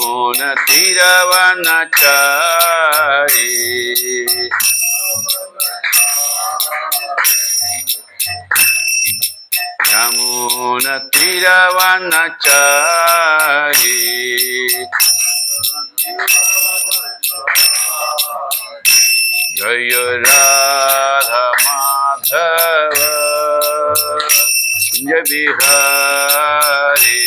यमुनतीरवनचारी यमुनतीरवनचारी जय राधा माधव कुंज बिहारी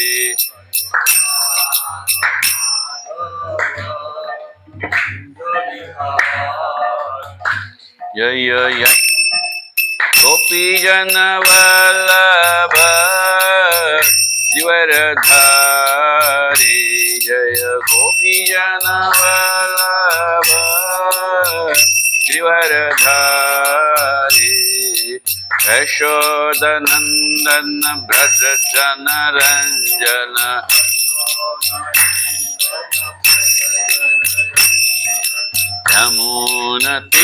जय जय गोपी जन वल्लभ गिरधारी जय गोपी जन वल्लभ गिरधारी यशोदनंदन ब्रज जन रंजन यमुनतीरवनचारी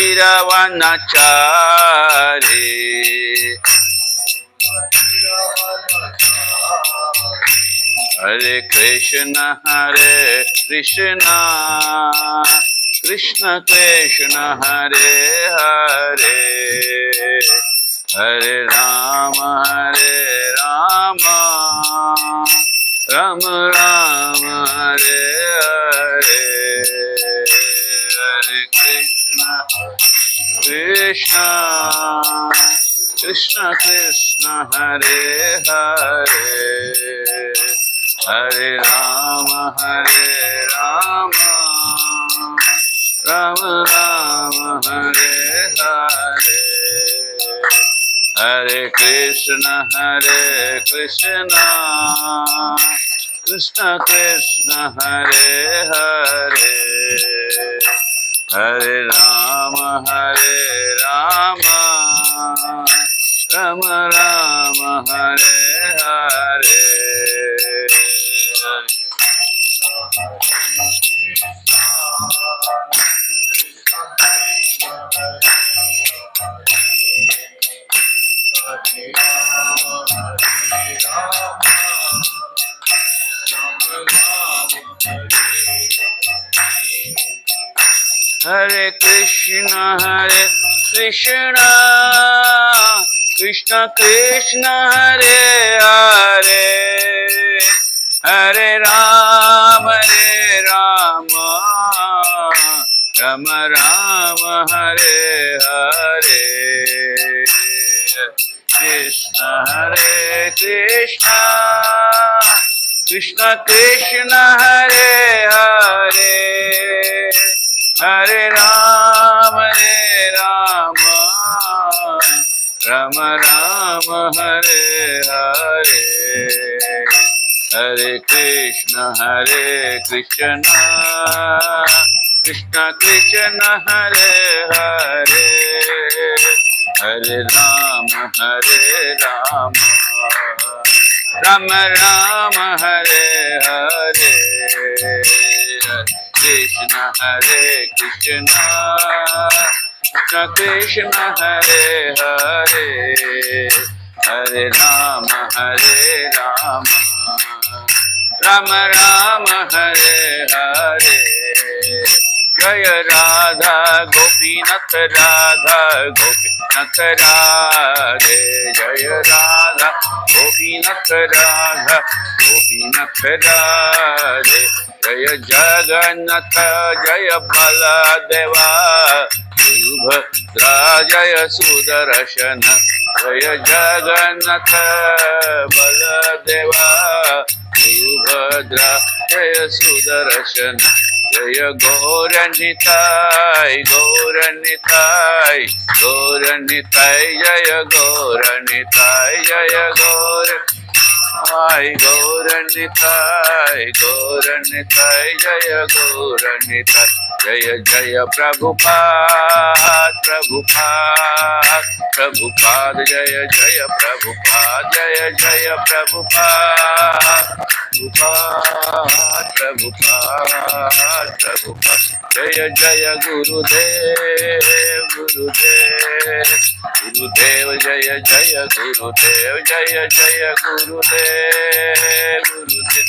हरे कृष्ण कृष्ण कृष्ण हरे हरे हरे राम राम राम हरे हरे हरे कृष्ण कृष्ण कृष्ण हरे हरे हरे राम राम राम हरे हरे हरे कृष्ण कृष्ण कृष्ण हरे हरे हरे राम राम राम हरे हरे हरे कृष्ण कृष्ण कृष्ण हरे हरे हरे राम राम राम हरे हरे कृष्ण कृष्ण कृष्ण हरे हरे हरे राम राम राम हरे हरे हरे कृष्ण कृष्ण कृष्ण हरे हरे हरे राम राम राम हरे हरे कृष्ण कृष्ण कृष्ण हरे हरे हरे राम राम राम हरे हरे जय राधा गोपीनाथ राधे जय राधा गोपीनाथ राधे जय जगन्नाथ जय बलदेवा सुभद्रा जय सुदर्शन जय जगन्नाथ बलदेवा सुभद्रा जय सुदर्शन जय गौरनिताय जय गौरनिताय जय गौरनिताय जय गौरनिताय जय जय प्रभुपाद जय जय Prabhupada Prabhupada, Prabhupada. Jaya Jaya Gurudev, Gurudev, Gurudev Jaya Jaya Gurudev, Jaya Jaya Gurudev, Gurudev.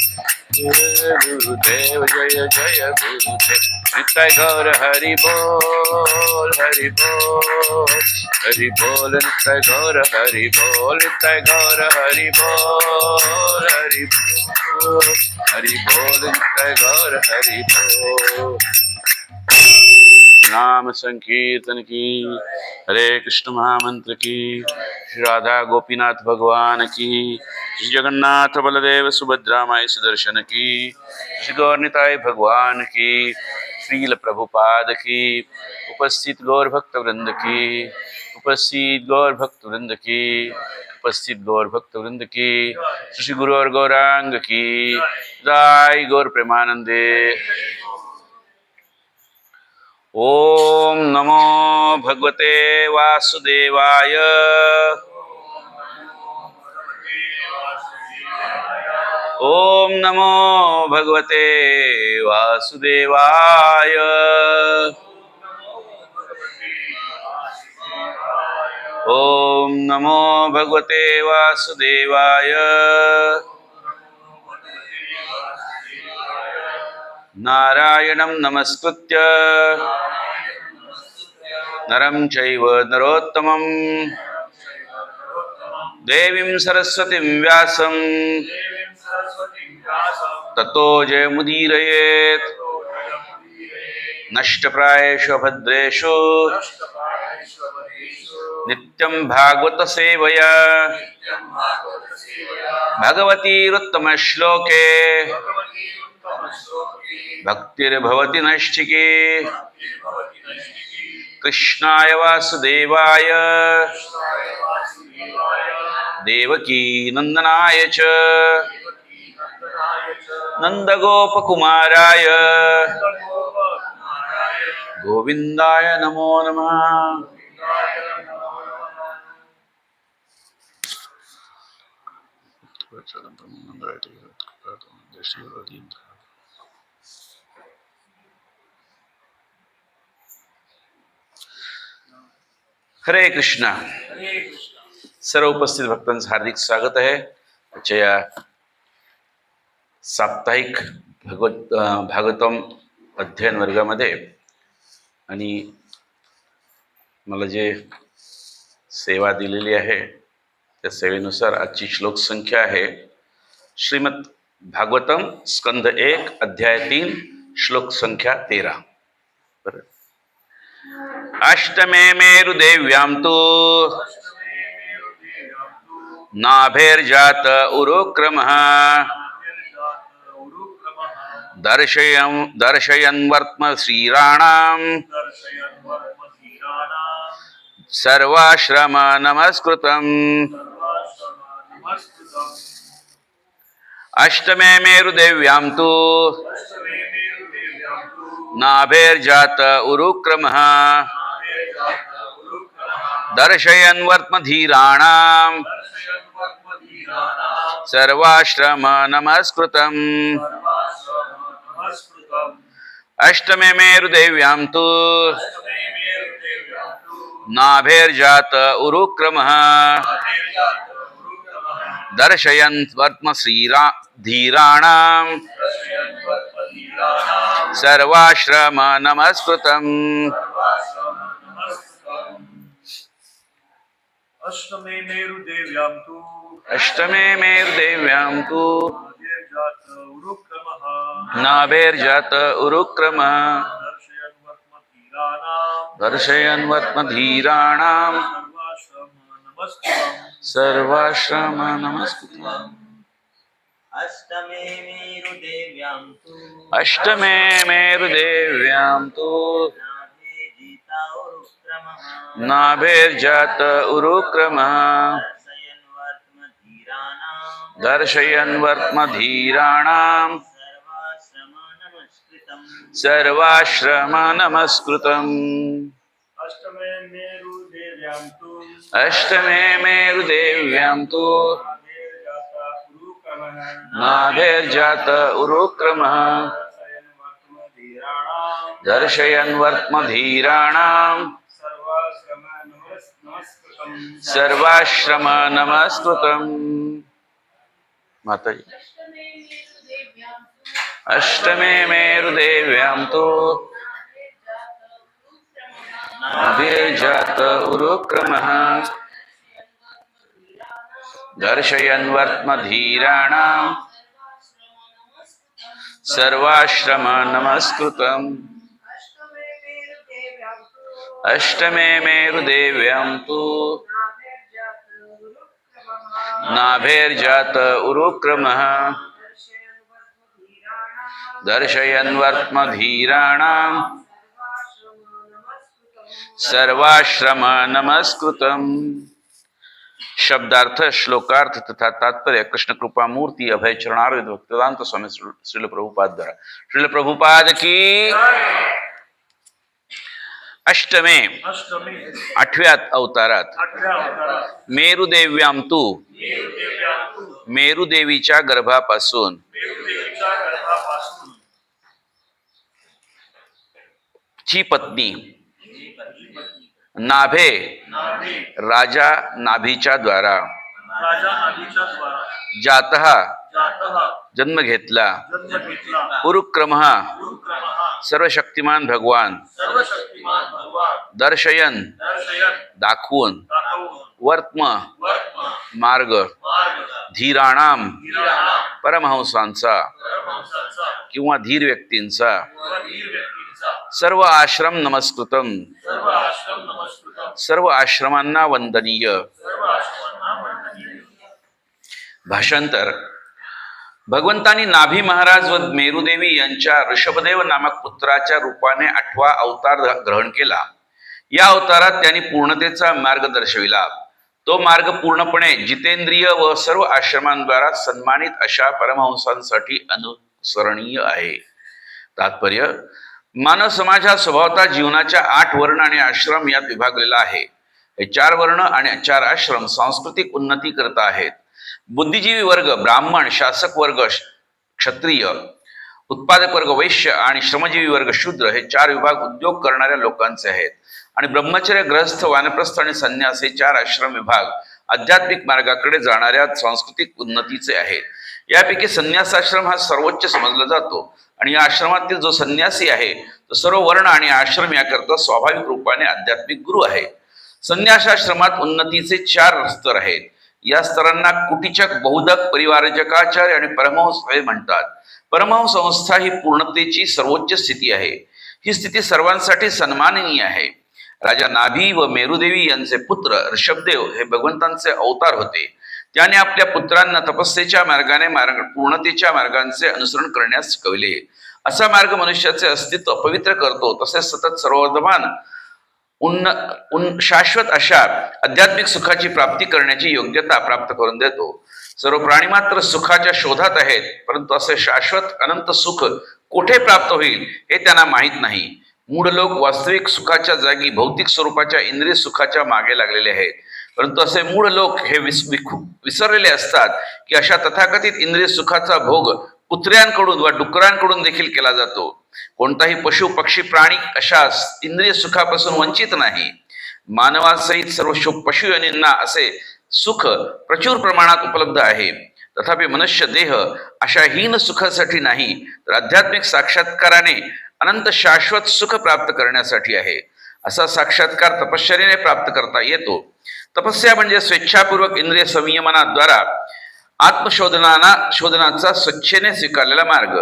Gurudev Jaya Jaya Gurudev. Nitai Gaur Hari Bol, Hari Bol, Hari Bol. Nitai Gaur Hari Bol, Nitai Gaur Hari Bol, Hari Bol, Hari Bol. Nitai Gaur Hari Bol. नाम संकीर्तन की, हरे कृष्ण महामंत्र की, श्री राधा गोपीनाथ भगवान की, श्री जगन्नाथ बलदेव सुभद्रा माई सुदर्शन की, श्री गौरनिताय भगवान की, श्रील प्रभुपाद की, उपस्थित गौर भक्त वृंद की, उपस्थित गौर भक्त वृंद की, उपस्थित गौर भक्त वृंद की, श्री गुरु और गौरांग की जय। गौर प्रेमानंदे। ओम नमो भगवते वासुदेवाय। ओम नमो भगवते वासुदेवाय। ओम नमो भगवते वासुदेवाय। नारायणं नमस्कृत्य नरं चैव नरोत्तमं देवीं सरस्वतीं व्यासं ततो जयमुदीरयेत्। नष्टप्रायेषु भद्रेषु नित्यं भागवत सेवया भगवतीरुत्तमश्लोके भक्तिर्भवति नैष्ठिके। कृष्णाय वासुदेवाय देवकी नंदनाय च नंदगोपकुमाराय गोविंदाय नमो नमः। हरे कृष्णा। सर्व उपस्थित भक्तांचं हार्दिक स्वागत आहे आजच्या या साप्ताहिक भागवतम अध्ययन वर्गामध्ये। आणि मला जे सेवा दिलेली आहे त्या सेवेनुसार आजची श्लोक संख्या आहे श्रीमद भागवतम स्कंद 1 अध्याय 3 श्लोक संख्या 13। अष्टमे मेरुदेव्यां तु नाभेर्जात उरुक्रमः दर्शयन् वर्त्म श्रीराणाम् सर्वाश्रम नमस्कृतम्। अष्टमे मेरुदेव्यां तु नाभेर्जात उरुक्रमः दर्शयन् वर्त्मधीराणाम् सर्वाश्रम नमस्कृतम्। अष्टमे मेरुदेव्यां तु नाभेर्जात उरुक्रमः दर्शयन् वर्त्मधीराणाम् सर्वाश्रम नमस्कृतम्। अष्टमे मेरुदेव्यां तु नाभेर्जात उरुक्रमः दर्शयन् वर्त्मधीराणाम् सर्वाश्रम नमस्कृतम्। अष्टमे मेरुदेव्यां तु नाभेर्जात उरुक्रमः दर्शयन् वर्त्मधीराणाम् सर्वाश्रम नमस्कृतम्। अष्टमे मेरुदेव्यां तु नाभेर्जात उरुक्रमः दर्शयन् वर्त्मधीराणाम् सर्वाश्रम नमस्कृतम्। माताजी अष्टमे मेरुदेव्यां तो नाभेर्जात उरुक्रमः दर्शयन् वर्त्मधीराणाम् सर्वाश्रम नमस्कृतम्। अष्टमे मेरुदेव्यां तु नाभेर्जात उरुक्रमः दर्शयन् वर्त्मधीराणाम् सर्वाश्रम नमस्कृतम्। शब्दार्थ, श्लोकार्थ तथा तात्पर्य कृष्ण कृपा मूर्ति अभय चरणारविंद भक्तिवेदांत स्वामी श्रील प्रभुपाद द्वारा। श्रील प्रभुपाद की। अष्टमे आठव्यात अवतारात मेरुदेव्याम तू मेरुदेवीच्या गर्भापासून ची पत्नी नाभे राजा नाभीच्या द्वारा जातः जन्म घेतला उरुक्रमः सर्वशक्तिमान भगवान दर्शयन दाखवून वर्त्म मार्ग धीराणाम परमहंसांचा किंवा धीर व्यक्तींचा सर्व आश्रम नमस्कृतम सर्व आश्रमांना वंदनीय। भाषांतर भगवंतांनी नाभी महाराज व मेरुदेवी यांच्या ऋषभदेव नामक पुत्राच्या रूपाने 8वा अवतार ग्रहण केला। या अवतारात त्यांनी पूर्णतेचा मार्ग दर्शविला। तो मार्ग पूर्णपणे जितेंद्रिय व सर्व आश्रमांद्वारा सन्मानित अशा परमहंसांसाठी अनुसरणीय आहे। तात्पर्य मानव समाज हा स्वभावतः जीवनाच्या 8 वर्ण आणि आश्रम यात विभागलेला आहे। हे 4 वर्ण आणि 4 आश्रम सांस्कृतिक उन्नती करत आहेत। बुद्धिजीवी वर्ग ब्राह्मण, शासक वर्ग क्षत्रिय, उत्पादक वर्ग वैश्य आणि श्रमजीवी वर्ग शूद्र हे 4 विभाग उद्योग करणाऱ्या लोकांचे आहेत। आणि ब्रह्मचर्य, ग्रहस्थ, वानप्रस्थ आणि संन्यास हे 4 आश्रम विभाग आध्यात्मिक मार्गाकडे जाणाऱ्या सांस्कृतिक उन्नतीचे आहेत। यापैकी संन्यासाश्रम हा सर्वोच्च समजला जातो आणि या आश्रमातील जो संन्यासी आहे तो सर्व वर्ण आणि आश्रम याकरता स्वाभाविक रूपाने आध्यात्मिक गुरु आहे। संन्यासाश्रमात उन्नतीचे 4 स्तर आहेत। या स्तरांना कुटीचक, बहुदक, परिवारजकाचार्य आणि परमहंस हे म्हणतात। परमहंस संस्था ही पूर्णतेची सर्वोच्च स्थिती आहे। ही स्थिती सर्वांसाठी सन्माननीय आहे। राजा नाभी व मेरुदेवी यांचे पुत्र ऋषभदेव हे भगवंतांचे अवतार होते। त्याने आपल्या पुत्रांना तपस्येच्या मार्गाने पूर्णतेच्या मार्गांचे अनुसरण करण्यास शिकवले। असा मार्ग मनुष्याचे अस्तित्व पवित्र करतो, तसेच सतत सर्वोधमान शाश्वत अशा आध्यात्मिक सुखाची प्राप्ती करण्याची योग्यता प्राप्त करून देतो। सर्व प्राणी मात्र सुखाच्या शोधात आहेत, परंतु असे शाश्वत अनंत सुख कोठे प्राप्त होईल हे त्यांना माहीत नाही। मूढ लोक वास्तविक सुखाच्या जागी भौतिक स्वरूपाच्या इंद्रिय सुखाच्या मागे लागलेले आहेत। परंतु असे मूढ लोक हे विसरलेले असतात की अशा तथाकथित इंद्रिय सुखाचा भोग कुत्र्यांकडून व डुकरांकडून देखील केला जातो। कोणताही पशु, पक्षी, प्राणी अशा इंद्रिय सुखापासून वंचित नाही। मानवासहित सर्व पशु योनींना असे सुख प्रचुर प्रमाणात उपलब्ध आहे। तथापि मनुष्य देह अशा हीन सुखासाठी नाही, तर आध्यात्मिक साक्षात्काराने अनंत शाश्वत सुख प्राप्त करण्यासाठी आहे। असा साक्षात्कार तपश्चर्येने प्राप्त करता येतो। तपस्या म्हणजे स्वेच्छापूर्वक इंद्रिय संयमनाद्वारा शोधनाचा स्वच्छेने स्वीकारलेला मार्ग।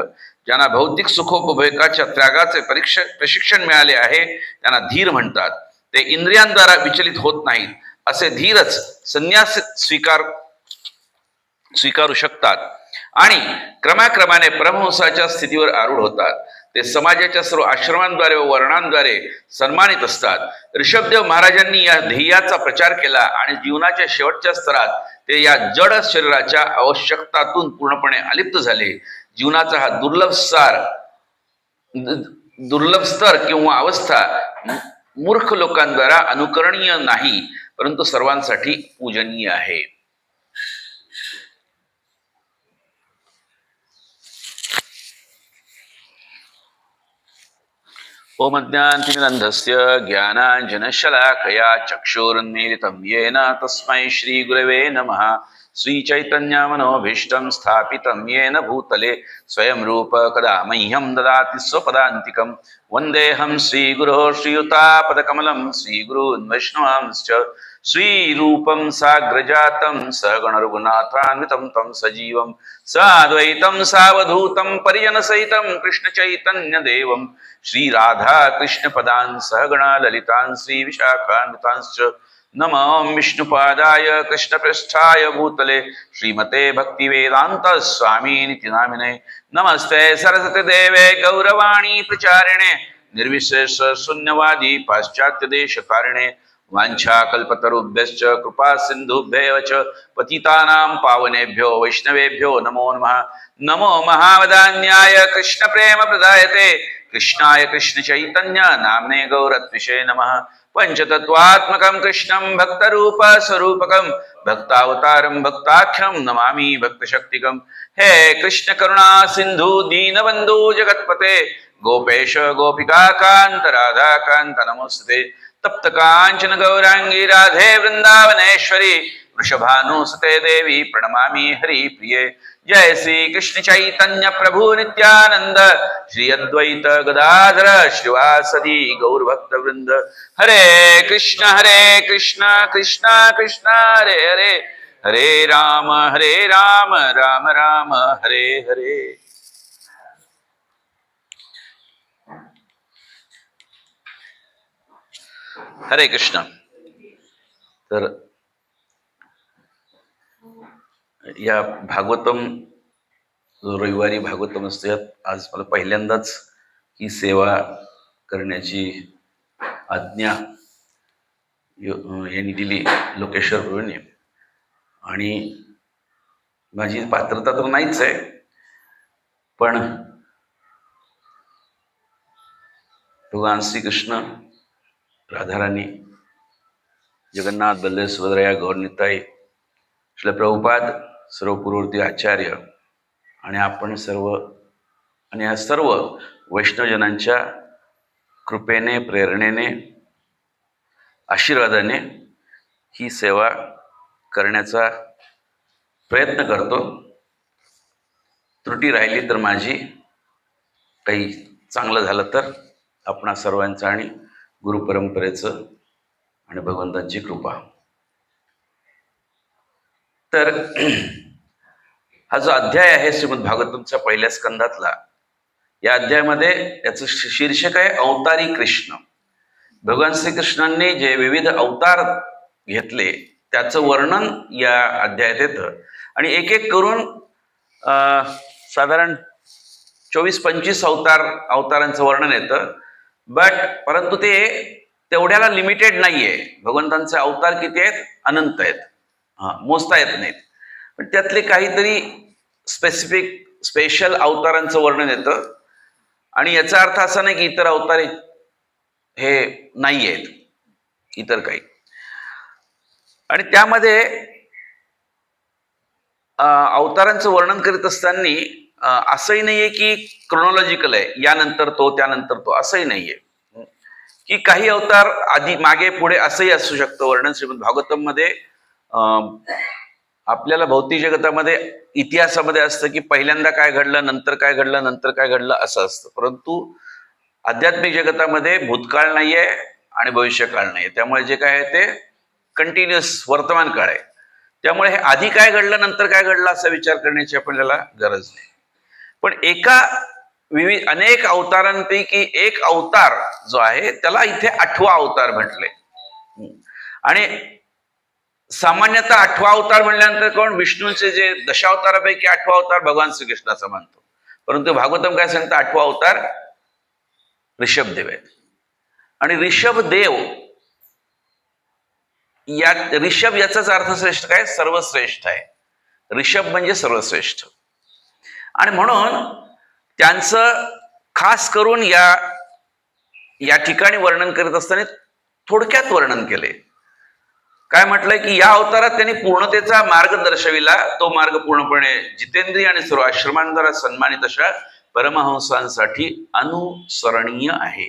ज्यांना भौतिक सुखोपभोगाच्या त्यागाचे प्रशिक्षण मिळाले आहे त्यांना धीर म्हणतात। ते इंद्रियांद्वारा विचलित होत नाहीत। असे धीरच संन्यास स्वीकारू शकतात आणि क्रमाक्रमाने परमहंसाच्या स्थितीवर आरूढ होतात। ते समाजाच्या सर्व आश्रमांद्वारे व वर्णांद्वारे सन्मानित असतात। ऋषभदेव महाराजांनी या ध्येयाचा प्रचार केला आणि जीवनाच्या शेवटच्या स्तरात ते या जड शरीराच्या आवश्यकतातून पूर्णपणे अलिप्त झाले। जीवनाचा हा दुर्लभ स्तर किंवा अवस्था मूर्ख लोकांद्वारा अनुकरणीय नाही, परंतु सर्वांसाठी पूजनीय आहे। ओम अज्ञानतिमिरन्धस्य ज्ञानाञ्जनशलाकया चक्षुरुन्मीलितं येन तस्मै श्रीगुरवे नमः। श्रीचैतन्यमनोभीष्टं स्थापितं येन भूतले स्वयं रूप कदा मह्यं ददाति स्वपदान्तिकं। वन्देऽहं श्रीगुरोः श्रीयुतापदकमलं श्रीगुरून् वैष्णवांश्च श्रीरूपं साग्रजातं सगणरघुनाथान्वितं तं सजीवं साद्वैतं सावधूतं परिजनसहितं कृष्णचैतन्यदेवं श्रीराधा कृष्णपदान् सहगणा ललितान् श्रीविशाखान्वितांश्च नमो विष्णुपादाय कृष्णपृष्ठाय भूतले श्रीमते भक्तिवेदान्त स्वामीनिति नामिने। नमस्ते सरस्वती देवे गौरवाणी प्रचारिणे निर्विशेष शून्यवादी पाश्चात्य देशकारिणे वाञ्छाकल्पतरुभ्यश्च कृपा सिन्धुभ्येव च पतितानां पावनेभ्यो वैष्णवेभ्यो नमो नमः। नमो महावदान्याय कृष्ण प्रेम प्रदायते कृष्णाय कृष्ण चैतन्य नामने गौरत्विषे नमः। पंचतत्वात्मकं कृष्णं भक्तरूप स्वरूपकं भक्तावतारं भक्ताख्यं नमामि भक्तशक्तिकं। हे कृष्ण करुणा सिंधु दीनबंधु जगत्पते गोपेश गोपिका कांत राधा कांत नमोस्तुते। तप्त कांचन गौरांगी राधे वृंदावनेश्वरी वृषभानुसुते देवी प्रणमामि हरि प्रिये। जय श्री कृष्ण चैतन्य प्रभु नित्यानंद श्री अद्वैत गदाधर श्रीवासदि गौरभक्त वृंद। हरे कृष्ण कृष्ण कृष्ण हरे हरे हरे राम राम राम हरे हरे। हरे कृष्ण। तर या भागवतम रविवारी भागवतम असते, आज मला पहिल्यांदाच ही सेवा करण्याची आज्ञा यांनी दिली लोकेश्वर प्रभूंनी, आणि माझी पात्रता तर नाहीच आहे, पण भगवान श्रीकृष्ण राधाराणी जगन्नाथ बलदेव सुभद्रा गौरनिताई श्रील प्रभुपाद सर्व पूर्ववर्ती आचार्य आणि आपण सर्व आणि या सर्व वैष्णवजनांच्या कृपेने प्रेरणेने आशीर्वादाने ही सेवा करण्याचा प्रयत्न करतो। त्रुटी राहिली तर माझी, काही चांगलं झालं तर आपणा सर्वांचं आणि गुरुपरंपरेचं आणि भगवंतांची कृपा। तर हा जो अध्याय आहे श्रीमद भागवतमच्या पहिल्या स्कंदातला, या अध्यायामध्ये याचं शीर्षक आहे अवतारी कृष्ण। भगवान श्रीकृष्णांनी जे विविध अवतार घेतले त्याचं वर्णन या अध्यायात येतं, आणि एक एक करून साधारण 24-25 अवतारांचं वर्णन येतं। परंतु ते तेवढ्याला लिमिटेड नाहीये। भगवंतांचे अवतार किती आहेत? अनंत आहेत, मोजता येत नाहीत। पण त्यातले काहीतरी स्पेशल अवतारांचं वर्णन येतं, आणि याचा अर्थ असा नाही की इतर अवतार हे नाही आहेत, इतर काही। आणि त्यामध्ये अवतारांचं वर्णन करीत असताना असंही नाहीये की क्रोनॉलॉजिकल आहे, यानंतर तो त्यानंतर तो, असंही नाहीये की काही अवतार आधी मागे पुढे असंही असू शकतं वर्णन। श्रीमद भागवतम मध्ये आपल्याला भौतिक जगतामध्ये इतिहासामध्ये असतं की पहिल्यांदा काय घडलं, नंतर काय घडलं, नंतर काय घडलं, असं असतं। परंतु आध्यात्मिक जगतामध्ये भूतकाळ नाहीये आणि भविष्यकाळ नाहीये, त्यामुळे जे काय आहे ते कंटिन्युअस वर्तमान काळ आहे। त्यामुळे हे आधी काय घडलं नंतर काय घडलं असा विचार करण्याची आपल्याला गरज नाही। पण अनेक अवतारांपैकी एक अवतार जो आहे त्याला इथे 8वा अवतार म्हटले। आणि सामान्यतः 8वा अवतार म्हणल्यानंतर कोण? विष्णूंचे जे दशावतारापैकी 8वा अवतार भगवान श्रीकृष्णाचा मानतो। परंतु भागवतम काय सांगतं? 8वा अवतार ऋषभदेव आहे। आणि ऋषभदेव ऋषभ याचाच अर्थ श्रेष्ठ काय? सर्वश्रेष्ठ आहे। ऋषभ म्हणजे सर्वश्रेष्ठ। आणि म्हणून त्यांचं खास करून या ठिकाणी वर्णन करीत असताना थोडक्यात वर्णन केले। काय म्हटलंय की या अवतारात त्यांनी पूर्णतेचा मार्ग दर्शविला, तो मार्ग पूर्णपणे जितेंद्रिय आणि सर्व आश्रमांद्वारा सन्मानित अशा परमहंसांसाठी अनुसरणीय आहे।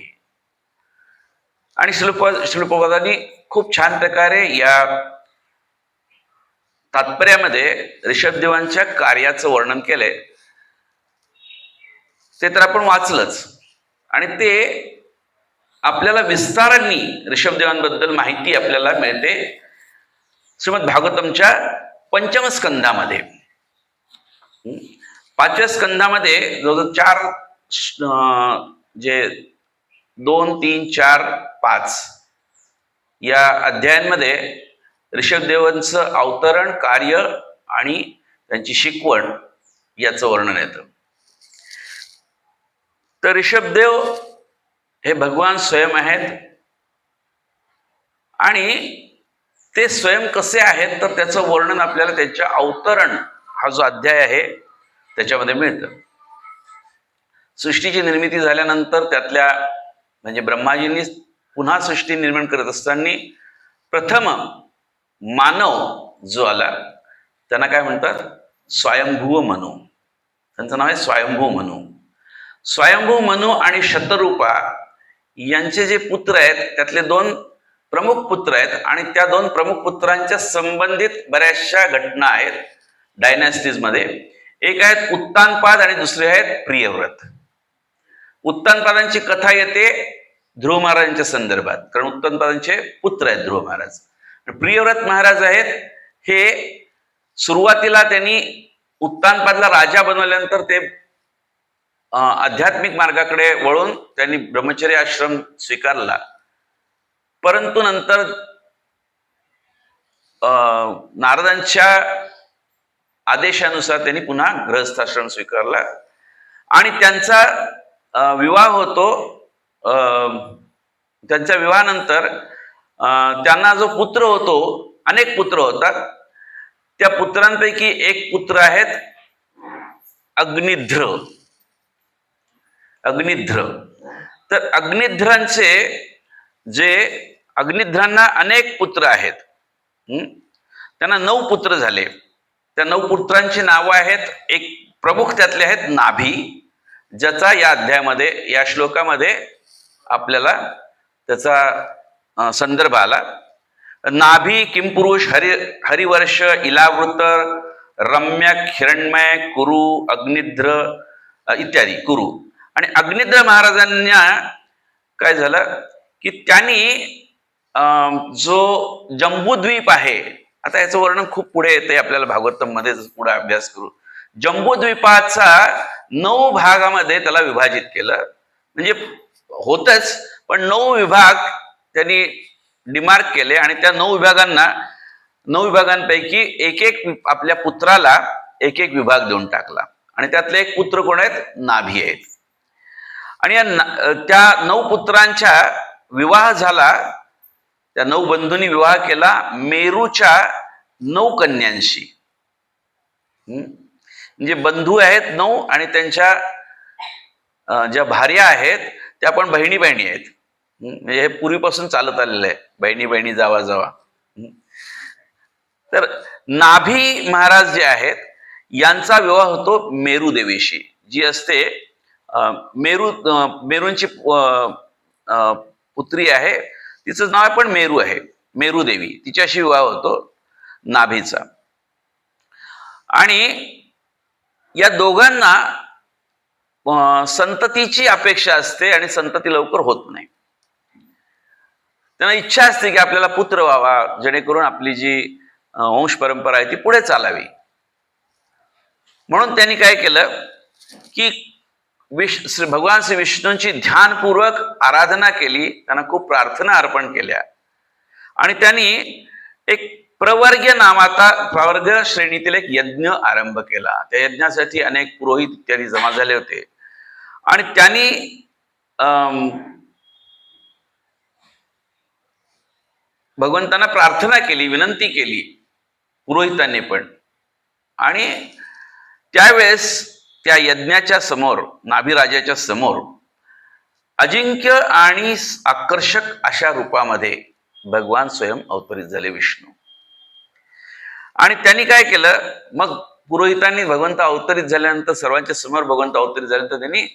आणि श्रीलप्रभुपादांनी खूप छान प्रकारे या तात्पर्यामध्ये ऋषभदेवांच्या कार्याचं वर्णन केलंय. ते तर आपण वाचलंच आणि ते आपल्याला विस्तारांनी ऋषभदेवांबद्दल माहिती आपल्याला मिळते श्रीमद भागवतमच्या पंचम स्कंधामध्ये. पाचव्या स्कंधामध्ये जवळजवळ 4 जे 2, 3, 4, 5 या अध्यायांमध्ये ऋषभदेवांचं अवतरण, कार्य आणि त्यांची शिकवण याचं वर्णन येतं. तर ऋषभदेव हे भगवान स्वयं आहेत आणि ते स्वयं कसे आहेत तर त्याचं वर्णन आपल्याला त्यांच्या अवतरण हा जो अध्याय आहे त्याच्यामध्ये मिळतं. सृष्टीची निर्मिती झाल्यानंतर त्यातल्या म्हणजे ब्रह्माजींनी पुन्हा सृष्टी निर्माण करत असताना प्रथम मानव जो आला त्यांना काय म्हणतात, स्वयंभू मनु. त्यांचं नाव आहे स्वयंभू मनु. स्वयंभू मनु आणि शतरूपा यांचे जे पुत्र आहेत त्यातले 2 प्रमुख पुत्र आहेत आणि त्या 2 प्रमुख पुत्रांच्या संबंधित बऱ्याचशा घटना आहेत डायनॅस्टीज मध्ये. एक आहेत उत्तानपाद आणि दुसरे आहेत प्रियव्रत. उत्तानपादांची कथा येते ध्रुव महाराजांच्या संदर्भात, कारण उत्तानपादांचे पुत्र आहेत ध्रुव महाराज. प्रियव्रत महाराज आहेत हे सुरुवातीला त्यांनी उत्तानपादला राजा बनवल्यानंतर ते आध्यात्मिक मार्गाकडे वळून त्यांनी ब्रह्मचर्य आश्रम स्वीकारला, परंतु नंतर नारदांच्या आदेशानुसार त्यांनी पुन्हा गृहस्थाश्रम स्वीकारला आणि त्यांचा विवाह होतो. त्यांच्या विवाहानंतर त्यांना जो पुत्र होतो, अनेक पुत्र होतात, त्या पुत्रांपैकी एक पुत्र आहेत अग्निध्र. तर अग्निध्रांना अनेक पुत्र आहेत. त्यांना 9 पुत्र झाले. त्या 9 पुत्रांची नावं आहेत, एक प्रमुख त्यातले आहेत नाभी, ज्याचा या अध्यायामध्ये या श्लोकामध्ये आपल्याला त्याचा संदर्भ आला. नाभी, किंपुरुष, हरिवर्ष, इलावृत, रम्य, हिरण्मय, कुरु, अग्निध्र इत्यादी कुरु. आणि अग्निध्र महाराजांना काय झालं की त्यांनी जो जम्बूद्वीप आहे, आता याचं वर्णन खूप पुढे येते आपल्याला भागवतम मध्ये पुढे अभ्यास करू. जम्बूद्वीपाचा 9 भागामध्ये त्याला विभाजित केलं. म्हणजे होतच, पण 9 विभाग त्यांनी डिमार्क केले आणि त्या 9 विभागांपैकी एक आपल्या पुत्राला एक विभाग देऊन टाकला. आणि त्यातले एक पुत्र कोण आहेत, नाभी आहेत. आणि त्या 9 पुत्रांच्या विवाह झाला. त्या 9 बंधूंनी विवाह केला मेरूच्या 9 कन्यांशी. म्हणजे बंधू आहेत 9 आणि त्यांच्या ज्या भार्या आहेत त्या पण बहिणी आहेत. म्हणजे हे पूर्वीपासून चालत आलेलं आहे, बहिणी जावा. तर नाभी महाराज जे आहेत यांचा विवाह होतो मेरू देवीशी, जी असते मेरूंची पुत्री आहे, तिचं नाव पण मेरू आहे, मेरू देवी. तिच्याशी विवाह होतो नाभीचा. आणि या दोघांना संततीची अपेक्षा असते आणि संतती लवकर होत नाही. त्यांना इच्छा असते की आपल्याला पुत्र व्हावा, जेणेकरून आपली जी वंश परंपरा आहे ती पुढे चालावी. म्हणून त्यांनी काय केलं की भगवान श्री विष्णूंची ध्यानपूर्वक आराधना केली, त्यांना खूप प्रार्थना अर्पण केल्या आणि त्यांनी एक प्रवर्ग श्रेणीतील एक यज्ञ आरंभ केला. त्या यज्ञासाठी अनेक पुरोहित इत्यादी जमा झाले होते आणि त्यांनी भगवंतांना प्रार्थना केली, विनंती केली पुरोहितांनी पण. आणि त्यावेळेस त्या यज्ञाच्या समोर, नाभिराजाच्या समोर अजिंक्य आणि आकर्षक अशा रूपामध्ये भगवान स्वयं अवतरित झाले विष्णू. आणि त्यांनी काय केलं, मग पुरोहितांनी भगवंत अवतरित झाल्यानंतर, सर्वांच्या समोर भगवंत अवतरित झाल्यानंतर, त्यांनी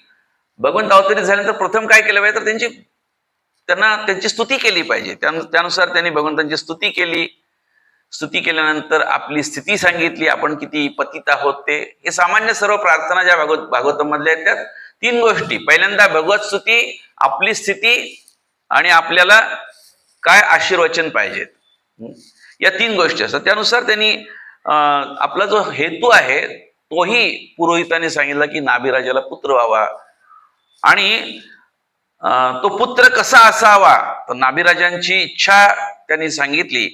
भगवंत अवतरित झाल्यानंतर प्रथम काय केलं पाहिजे तर त्यांची त्यांना त्यांची स्तुती केली पाहिजे. त्यानुसार त्यांनी भगवंतांची स्तुती केली. स्तुती केल्यानंतर आपली स्थिती सांगितली, आपण किती पतित आहोत ते. हे सामान्य सर्व प्रार्थना ज्या भागवतम मधल्या आहेत त्यात 3 गोष्टी. पहिल्यांदा भगवत स्तुती, आपली स्थिती आणि आपल्याला काय आशीर्वचन पाहिजेत, या 3 गोष्टी असतात. त्यानुसार त्यांनी आपला जो हेतू आहे तोही पुरोहितांनी सांगितला की नाभिराजाला पुत्र व्हावा. आणि तो पुत्र कसा असावा, तर नाभिराजांची इच्छा त्यांनी सांगितली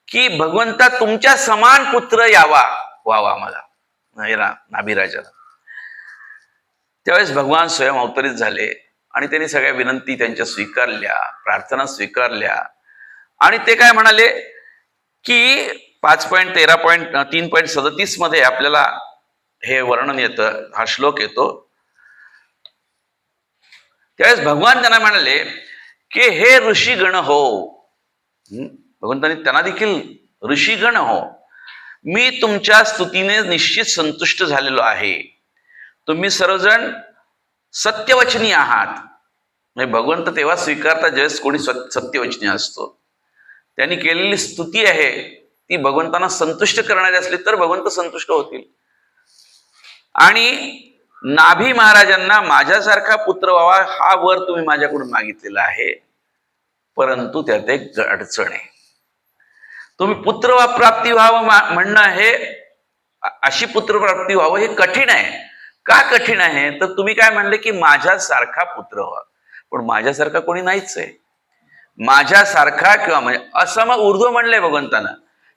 की भगवंता तुमच्या समान पुत्र व्हावा मला, नाभिराजाला. त्यावेळेस भगवान स्वयं अवतरित झाले आणि त्यांनी सगळ्या विनंती त्यांच्या स्वीकारल्या, प्रार्थना स्वीकारल्या. आणि ते काय म्हणाले की 5.13.3.37 मध्ये आपल्याला हे वर्णन येतं, हा श्लोक येतो. त्यावेळेस भगवान त्यांना म्हणाले की हे ऋषीगण हो, भगवंतांनी त्यांना देखील ऋषीगण हो, मी तुमच्या स्तुतीने निश्चित संतुष्ट झालेलो आहे. तुम्ही सर्वजण सत्यवचनी आहात. म्हणजे भगवंत तेव्हा स्वीकारता ज्यावेळेस कोणी सत्यवचनी असतो. त्यांनी केलेली स्तुती आहे ती भगवंतांना संतुष्ट करणारी असली तर भगवंत संतुष्ट होतील. आणि नाभी महाराजांना माझ्यासारखा पुत्र व्हावा हा वर तुम्ही माझ्याकडून मागितलेला आहे, परंतु त्यात एक अडचण आहे. तुम्ही पुत्र प्राप्ती व्हावं म्हणणं हे, अशी पुत्रप्राप्ती व्हावं हे कठीण आहे. का कठीण आहे, तर तुम्ही काय म्हणले की माझ्यासारखा पुत्र व्हा, पण माझ्यासारखा कोणी नाहीच आहे. माझ्यासारखा किंवा म्हणजे असम ऊर्ध्व म्हणले भगवंतानं,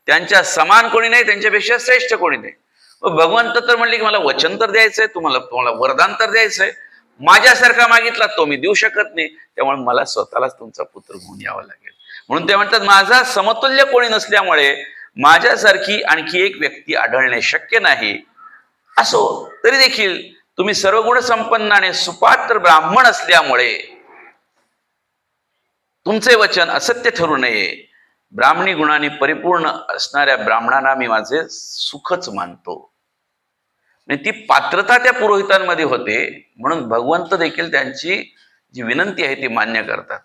त्यांच्या समान कोणी नाही, त्यांच्यापेक्षा श्रेष्ठ कोणी नाही. भगवंत तर म्हणले की मला वचन तर द्यायचंय, तुम्हाला वरदान तर द्यायचंय, माझ्यासारखा मागितला तो मी देऊ शकत नाही, त्यामुळे मला स्वतःलाच तुमचा पुत्र घेऊन यावा लागेल. म्हणून ते म्हणतात माझा समतुल्य कोणी नसल्यामुळे माझ्यासारखी आणखी एक व्यक्ती आढळणे शक्य नाही. असो तरी देखील तुम्ही सर्व गुण संपन्न आणि सुपात्र ब्राह्मण असल्यामुळे तुमचे वचन असत्य ठरू नये. ब्राह्मणी गुणांनी परिपूर्ण असणाऱ्या ब्राह्मणांना मी माझे सुखच मानतो. ती पात्रता त्या पुरोहितांमध्ये होते, म्हणून भगवंत देखील त्यांची जी विनंती आहे ती मान्य करतात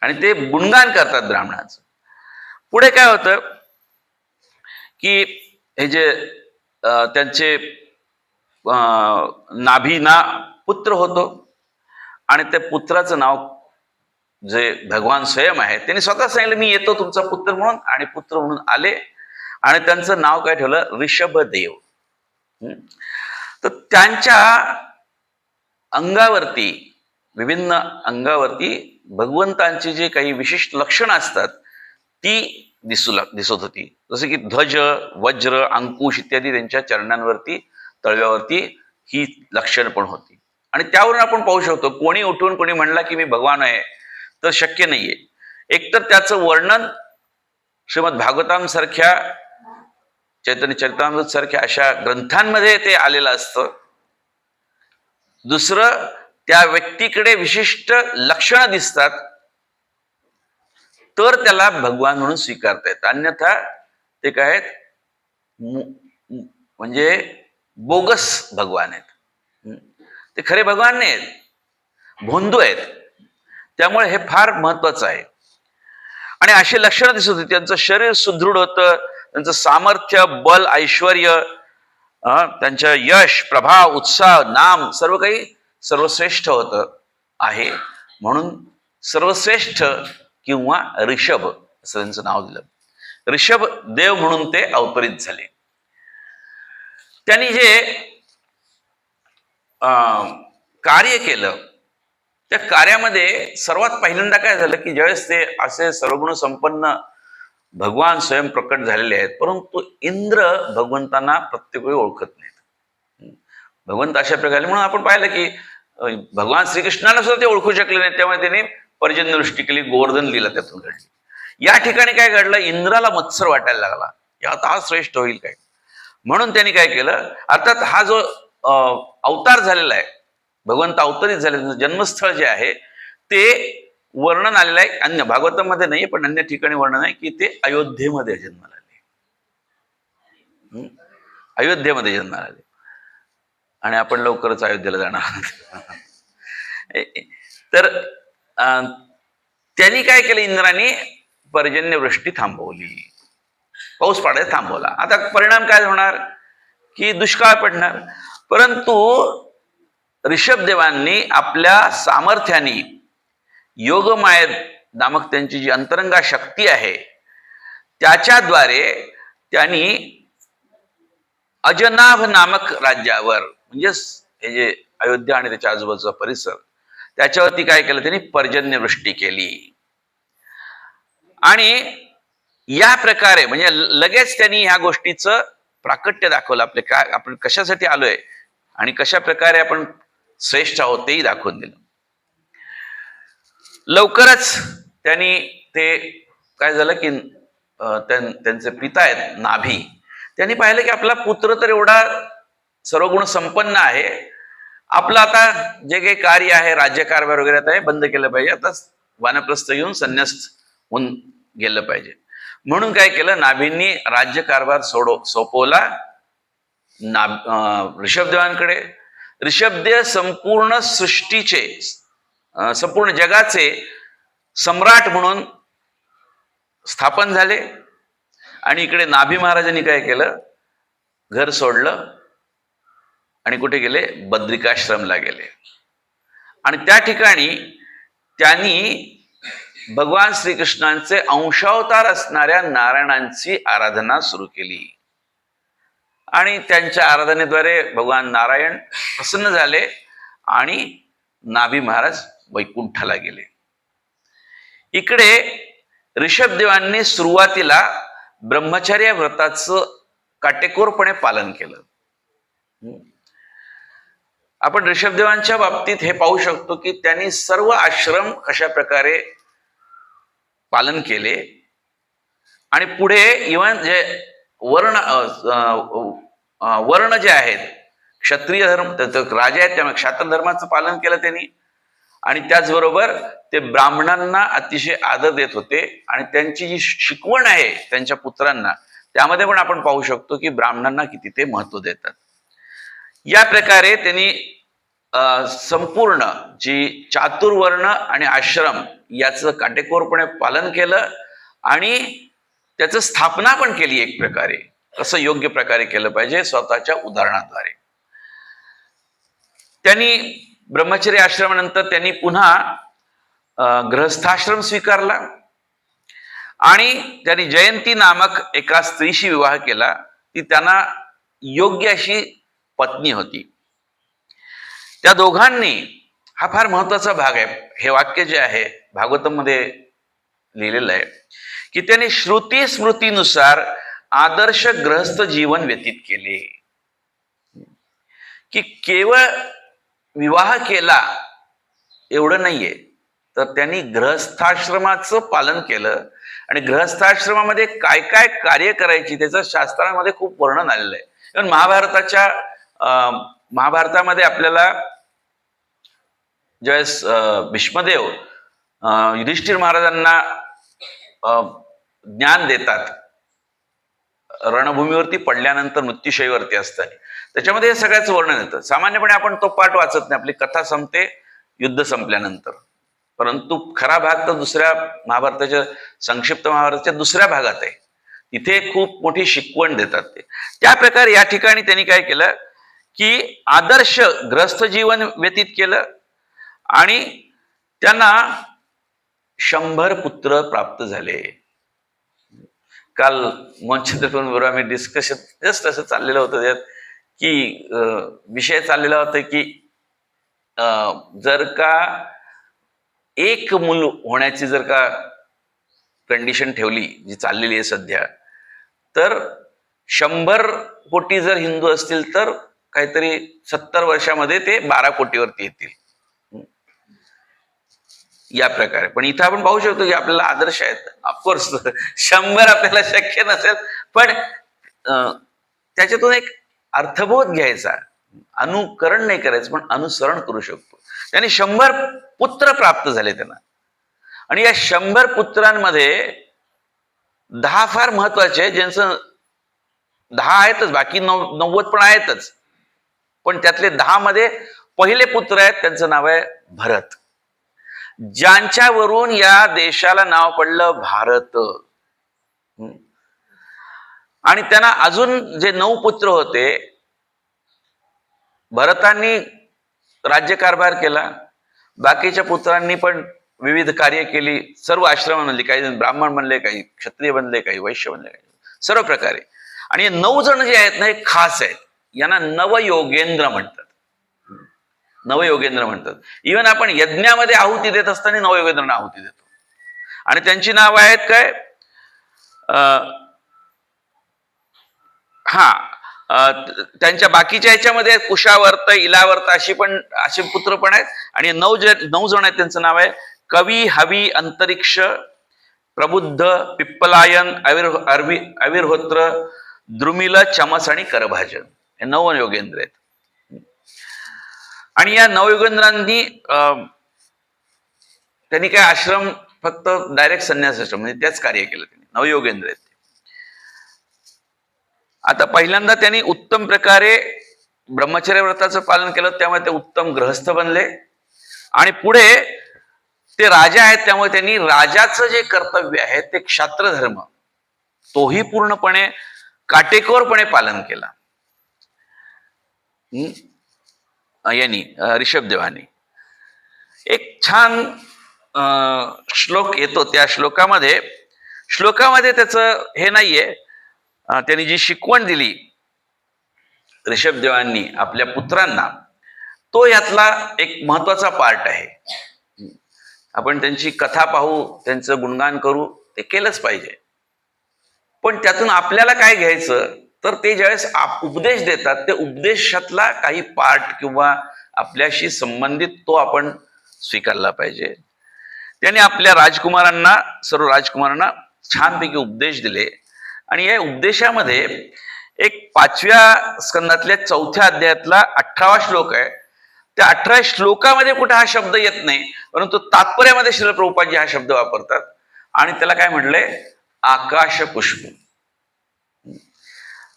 आणि ते गुणगान करतात ब्राह्मणाचं. पुढे काय होतं की हे जे त्यांचे नाभीना पुत्र होतो आणि त्या पुत्राचं नाव जे भगवान स्वयं आहे त्यांनी स्वतः सांगितलं मी येतो तुमचा पुत्र म्हणून, आणि पुत्र म्हणून आले. आणि त्यांचं नाव काय ठेवलं, ऋषभदेव. तर त्यांच्या अंगावरती, विभिन्न अंगावरती भगवंतांची जे काही विशिष्ट लक्षणं असतात ती दिसत होती. जसे की ध्वज, वज्र, अंकुश इत्यादी त्यांच्या चरणांवरती, तळव्यावरती ही लक्षणं पण होती. आणि त्यावरून आपण पाहू शकतो, कोणी उठून कोणी म्हणला की मी भगवान आहे तर शक्य नाहीये. एकतर त्याचं वर्णन श्रीमद भागवताम सारख्या, चैतन्य चरितामृत सारख्या अशा ग्रंथांमध्ये ते आलेलं असतं. दुसरं, त्या व्यक्तीकडे विशिष्ट लक्षणं दिसतात तर त्याला भगवान म्हणून स्वीकारता येतं. अन्यथा ते काय आहेत, म्हणजे बोगस भगवान आहेत, ते खरे भगवान नाही आहेत, भोंदू आहेत. त्यामुळे हे फार महत्वाचं आहे. आणि अशी लक्षणं दिसत होती. त्यांचं शरीर सुदृढ होतं, त्यांचं सामर्थ्य, बल, ऐश्वर, त्यांचं यश, प्रभाव, उत्साह, नाम सर्व काही सर्वश्रेष्ठ होतं आहे. म्हणून सर्वश्रेष्ठ किंवा ऋषभ असं त्यांचं नाव दिलं. ऋषभ देव म्हणून ते अवतरित झाले. त्यांनी जे कार्य केलं त्या कार्यामध्ये सर्वात पहिल्यांदा काय झालं की ज्यावेळेस ते असे सर्वगुण संपन्न भगवान स्वयं प्रकट झालेले आहेत, परंतु इंद्र भगवंतांना प्रत्येक वेळी ओळखत नाहीत. भगवंत अशा प्रकारे, म्हणून आपण पाहिलं की भगवान श्रीकृष्णाला सुद्धा ते ओळखू शकले नाही, त्यामुळे त्यांनी पर्जन्यवृष्टी केली, गोवर्धन लीला त्यातून घडली. या ठिकाणी काय घडलं, इंद्राला मत्सर वाटायला लागला, यात हा श्रेष्ठ होईल काय. म्हणून त्यांनी काय केलं, अर्थात हा जो अवतार झालेला आहे, भगवंत अवतरित झाले, जन्मस्थळ जे आहे ते वर्णन आलेलं आहे. अन्य भागवतामध्ये नाही पण अन्य ठिकाणी वर्णन आहे की ते अयोध्येमध्ये जन्माला आले, अयोध्येमध्ये जन्माला आले. आणि आपण लवकरच अयोध्येला जाणार आहोत. तर त्यांनी काय केलं, इंद्राने पर्जन्यवृष्टी थांबवली, पाऊस पडायला थांबवला. आता परिणाम काय होणार की दुष्काळ पडणार. परंतु ऋषभदेवांनी आपल्या सामर्थ्याने योगमाया नामक त्यांची जी अंतरंगा शक्ती आहे त्याच्याद्वारे त्यांनी अजनाभ नामक राज्यावर, म्हणजेच हे जे अयोध्या आणि त्याच्या आजूबाजूचा परिसर, त्याच्यावरती काय केलं, त्यांनी पर्जन्यवृष्टी केली. आणि या प्रकारे म्हणजे लगेच त्यांनी ह्या गोष्टीचं प्राकट्य दाखवलं, आपले काय, आपण कशासाठी आलोय आणि कशा प्रकारे आपण श्रेष्ठ आहोत तेही दाखवून दिलं. लवकरच त्यांनी ते काय झालं की त्यांचे पिता आहेत नाभी, त्यांनी पाहिलं की आपला पुत्र तर एवढा सर्वगुण संपन्न आहे, आपलं आता जे काही कार्य आहे, राज्यकारभार वगैरे आता हे बंद केलं पाहिजे, आता वानप्रस्थ घेऊन संन्यास्त होऊन गेलं पाहिजे. म्हणून काय केलं, नाभींनी राज्यकारभार सोपवला ऋषभदेवांकडे. ऋषभदेव संपूर्ण सृष्टीचे, संपूर्ण जगाचे सम्राट म्हणून स्थापन झाले. आणि इकडे नाभी महाराजांनी काय केलं, घर सोडलं आणि कुठे गेले, बद्रिकाश्रमला गेले. आणि त्या ठिकाणी त्यांनी भगवान श्रीकृष्णांचे अंशावतार असणाऱ्या नारायणांची आराधना सुरू केली. आणि त्यांच्या आराधनेद्वारे भगवान नारायण प्रसन्न झाले आणि नाभी महाराज वैकुंठाला गेले. इकडे ऋषभदेवांनी सुरुवातीला ब्रह्मचर्य व्रताचं काटेकोरपणे पालन केलं. आपण ऋषभदेवांच्या बाबतीत हे पाहू शकतो की त्यांनी सर्व आश्रम कशा प्रकारे पालन केले. आणि पुढे इव्हन जे वर्ण जे आहेत, क्षत्रिय धर्म, राजा आहेत, त्यामुळे क्षात्र धर्माचं पालन केलं त्यांनी. आणि त्याचबरोबर ते ब्राह्मणांना अतिशय आदर देत होते. आणि त्यांची जी शिकवण आहे त्यांच्या पुत्रांना, त्यामध्ये पण आपण पाहू शकतो की ब्राह्मणांना किती ते महत्व देतात. या प्रकारे त्यांनी संपूर्ण जी चातुर्वर्ण आणि आश्रम याचं काटेकोरपणे पालन केलं आणि त्याचं स्थापना पण केली. एक प्रकारे कसं योग्य प्रकारे केलं पाहिजे, स्वतःच्या उदाहरणाद्वारे. त्यांनी ब्रह्मचर्य आश्रमानंतर त्यांनी पुन्हा गृहस्थाश्रम स्वीकारला आणि त्यांनी जयंती नामक एका स्त्रीशी विवाह केला. ती त्यांना योग्य अशी पत्नी होती. त्या दोघांनी, हा फार महत्वाचा भाग आहे, हे वाक्य जे आहे भागवतम मध्ये लिहिलेलं आहे की त्यांनी श्रुती स्मृतीनुसार आदर्श ग्रहस्थ जीवन व्यतीत केले. की केवळ विवाह केला एवढं नाहीये, तर त्यांनी गृहस्थाश्रमाचं पालन केलं. आणि गृहस्थाश्रमामध्ये काय काय कार्य करायची त्याचं शास्त्रामध्ये खूप वर्णन आलेलं आहे. पण महाभारतामध्ये आपल्याला ज्यावेळेस भीष्मदेव युधिष्ठिर महाराजांना ज्ञान देतात, रणभूमीवरती पडल्यानंतर मृत्यूशयीवरती असतात, त्याच्यामध्ये हे सगळ्याचं वर्णन येतं. सामान्यपणे आपण तो पाठ वाचत नाही, आपली कथा संपते युद्ध संपल्यानंतर. परंतु खरा भाग तर दुसऱ्या महाभारताच्या, संक्षिप्त महाभारताच्या दुसऱ्या भागात आहे. इथे खूप मोठी शिकवण देतात ते. त्या प्रकारे या ठिकाणी त्यांनी काय केलं की आदर्श ग्रस्त जीवन व्यतीत केलं. आणि त्यांना 100 पुत्र प्राप्त झाले. काल मोहनचंद्रबरोबर आम्ही डिस्कशन जस्ट असं चाललेलं होतं त्यात की विषय चाललेला होता की जर का एक मूल होण्याची जर का कंडिशन ठेवली जी चाललेली आहे सध्या, तर 100 कोटी जर हिंदू असतील तर काहीतरी 70 वर्षामध्ये ते 12 कोटीवरती येतील. या प्रकारे. पण इथं आपण पाहू शकतो की आपल्याला आदर्श आहेत. ऑफकोर्स 100 आपल्याला शक्य नसेल, पण त्याच्यातून एक अर्थबोध घ्यायचा, अनुकरण नाही करायचं पण अनुसरण करू शकतो. त्यांनी 100 पुत्र प्राप्त झाले त्यांना. आणि या 100 पुत्रांमध्ये 10 फार महत्वाचे आहेत, ज्यांचं 10 आहेतच, बाकी 90 पण आहेतच. पण त्यातले 10 मध्ये पहिले पुत्र आहेत, त्यांचं नाव आहे भरत. ज्यांच्यावरून या देशाला नाव पडलं भारत. आणि त्यांना अजून जे 9 पुत्र होते, भरतांनी राज्यकारभार केला, बाकीच्या पुत्रांनी पण विविध कार्य केली, सर्व आश्रम बनले, काही जण ब्राह्मण बनले, काही क्षत्रिय बनले, काही वैश्य बनले, सर्व प्रकारे. आणि 9 जण जे आहेत ना हे खास आहेत, यांना नवयोगेंद्र म्हणतात. नवयोगेंद्र म्हणतात. इव्हन आपण यज्ञामध्ये आहुती देत असताना नवयोगेंद्रांना आहुती देतो. आणि त्यांची नाव आहेत काय, त्यांच्या बाकीच्या ह्याच्यामध्ये कुशावर्त, इलावर्त असे पुत्र पण आहेत. आणि 9 जण आहेत. त्यांचं नाव आहे कवी, हवी, अंतरिक्ष, प्रबुद्ध, पिप्पलायन, अविर्होत्र, द्रुमिल, चमस आणि करभाजन. हे 9 योगेंद्र आहेत. आणि या नवयोगेंद्रांनी त्यांनी काय आश्रम फक्त डायरेक्ट संन्यास आश्रम म्हणजे त्याच कार्य केलं त्यांनी. नवयोगेंद्र आहेत. आता पहिल्यांदा त्यांनी उत्तम प्रकारे ब्रह्मचर्य व्रताचं पालन केलं, त्यामुळे ते उत्तम गृहस्थ बनले. आणि पुढे ते राजा आहेत, त्यामुळे त्यांनी राजाचं जे कर्तव्य आहे ते क्षात्र धर्म तोही पूर्णपणे काटेकोरपणे पालन केला यांनी, ऋषभदेवानी. एक छान श्लोक येतो, त्या श्लोकामध्ये त्याचं हे नाहीये, त्यांनी जी शिकवण दिली ऋषभदेवांनी आपल्या पुत्रांना, तो यातला एक महत्वाचा पार्ट आहे. आपण त्यांची कथा पाहू, त्यांचं गुणगान करू, ते केलंच पाहिजे. पण त्यातून आपल्याला काय घ्यायचं, तर ते ज्यावेळेस उपदेश देतात, ते उपदेशातला काही पार्ट किंवा आपल्याशी संबंधित तो आपण स्वीकारला पाहिजे. त्यांनी आपल्या सर्व राजकुमारांना छानपैकी उपदेश दिले. आणि या उपदेशामध्ये एक 5व्या स्कंदातल्या 4थ्या अध्यायातला 18वा श्लोक आहे. त्या 18 श्लोकामध्ये कुठे हा शब्द येत नाही, परंतु तात्पर्यामध्ये श्रील प्रभुपादजी हा शब्द वापरतात. आणि त्याला काय म्हटलंय, आकाश पुष्प.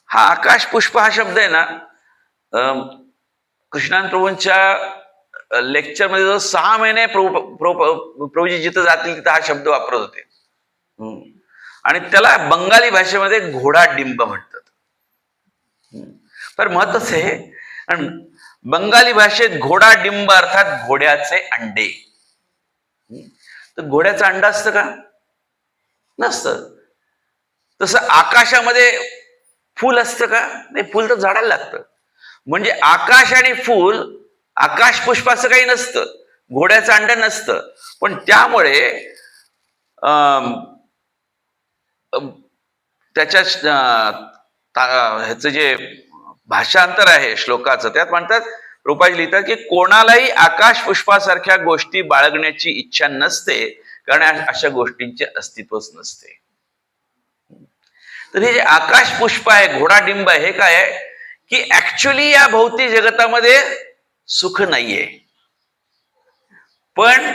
हा आकाश पुष्प हा शब्द आहे ना, कृष्णानंद प्रभूंच्या लेक्चरमध्ये जो 6 महिने प्रभूजी जिथं जातील तिथं हा शब्द वापरत होते. आणि त्याला बंगाली भाषेमध्ये घोडा डिंब म्हणतात. तर महत्वाचं आहे, आणि बंगाली भाषेत घोडा डिंब अर्थात घोड्याचे अंडे. तर घोड्याचं अंड असतं का, नसतं. तसं आकाशामध्ये फूल असतं का, नाही, फूल तर झाडाला लागतं. म्हणजे आकाश आणि फूल, आकाश पुष्प असं काही नसतं, घोड्याचं अंड नसतं. पण त्यामुळे त्याच्या ह्याचं जे भाषांतर आहे श्लोकाचं, त्यात म्हणतात, प्रभुपाद लिहितात की कोणालाही आकाश पुष्पासारख्या गोष्टी बाळगण्याची इच्छा नसते, कारण अशा गोष्टींचे अस्तित्वच नसते. तर हे जे आकाश पुष्प आहे, घोडा डिंब आहे, हे काय आहे की ऍक्च्युली या भौतिक जगतामध्ये सुख नाहीये, पण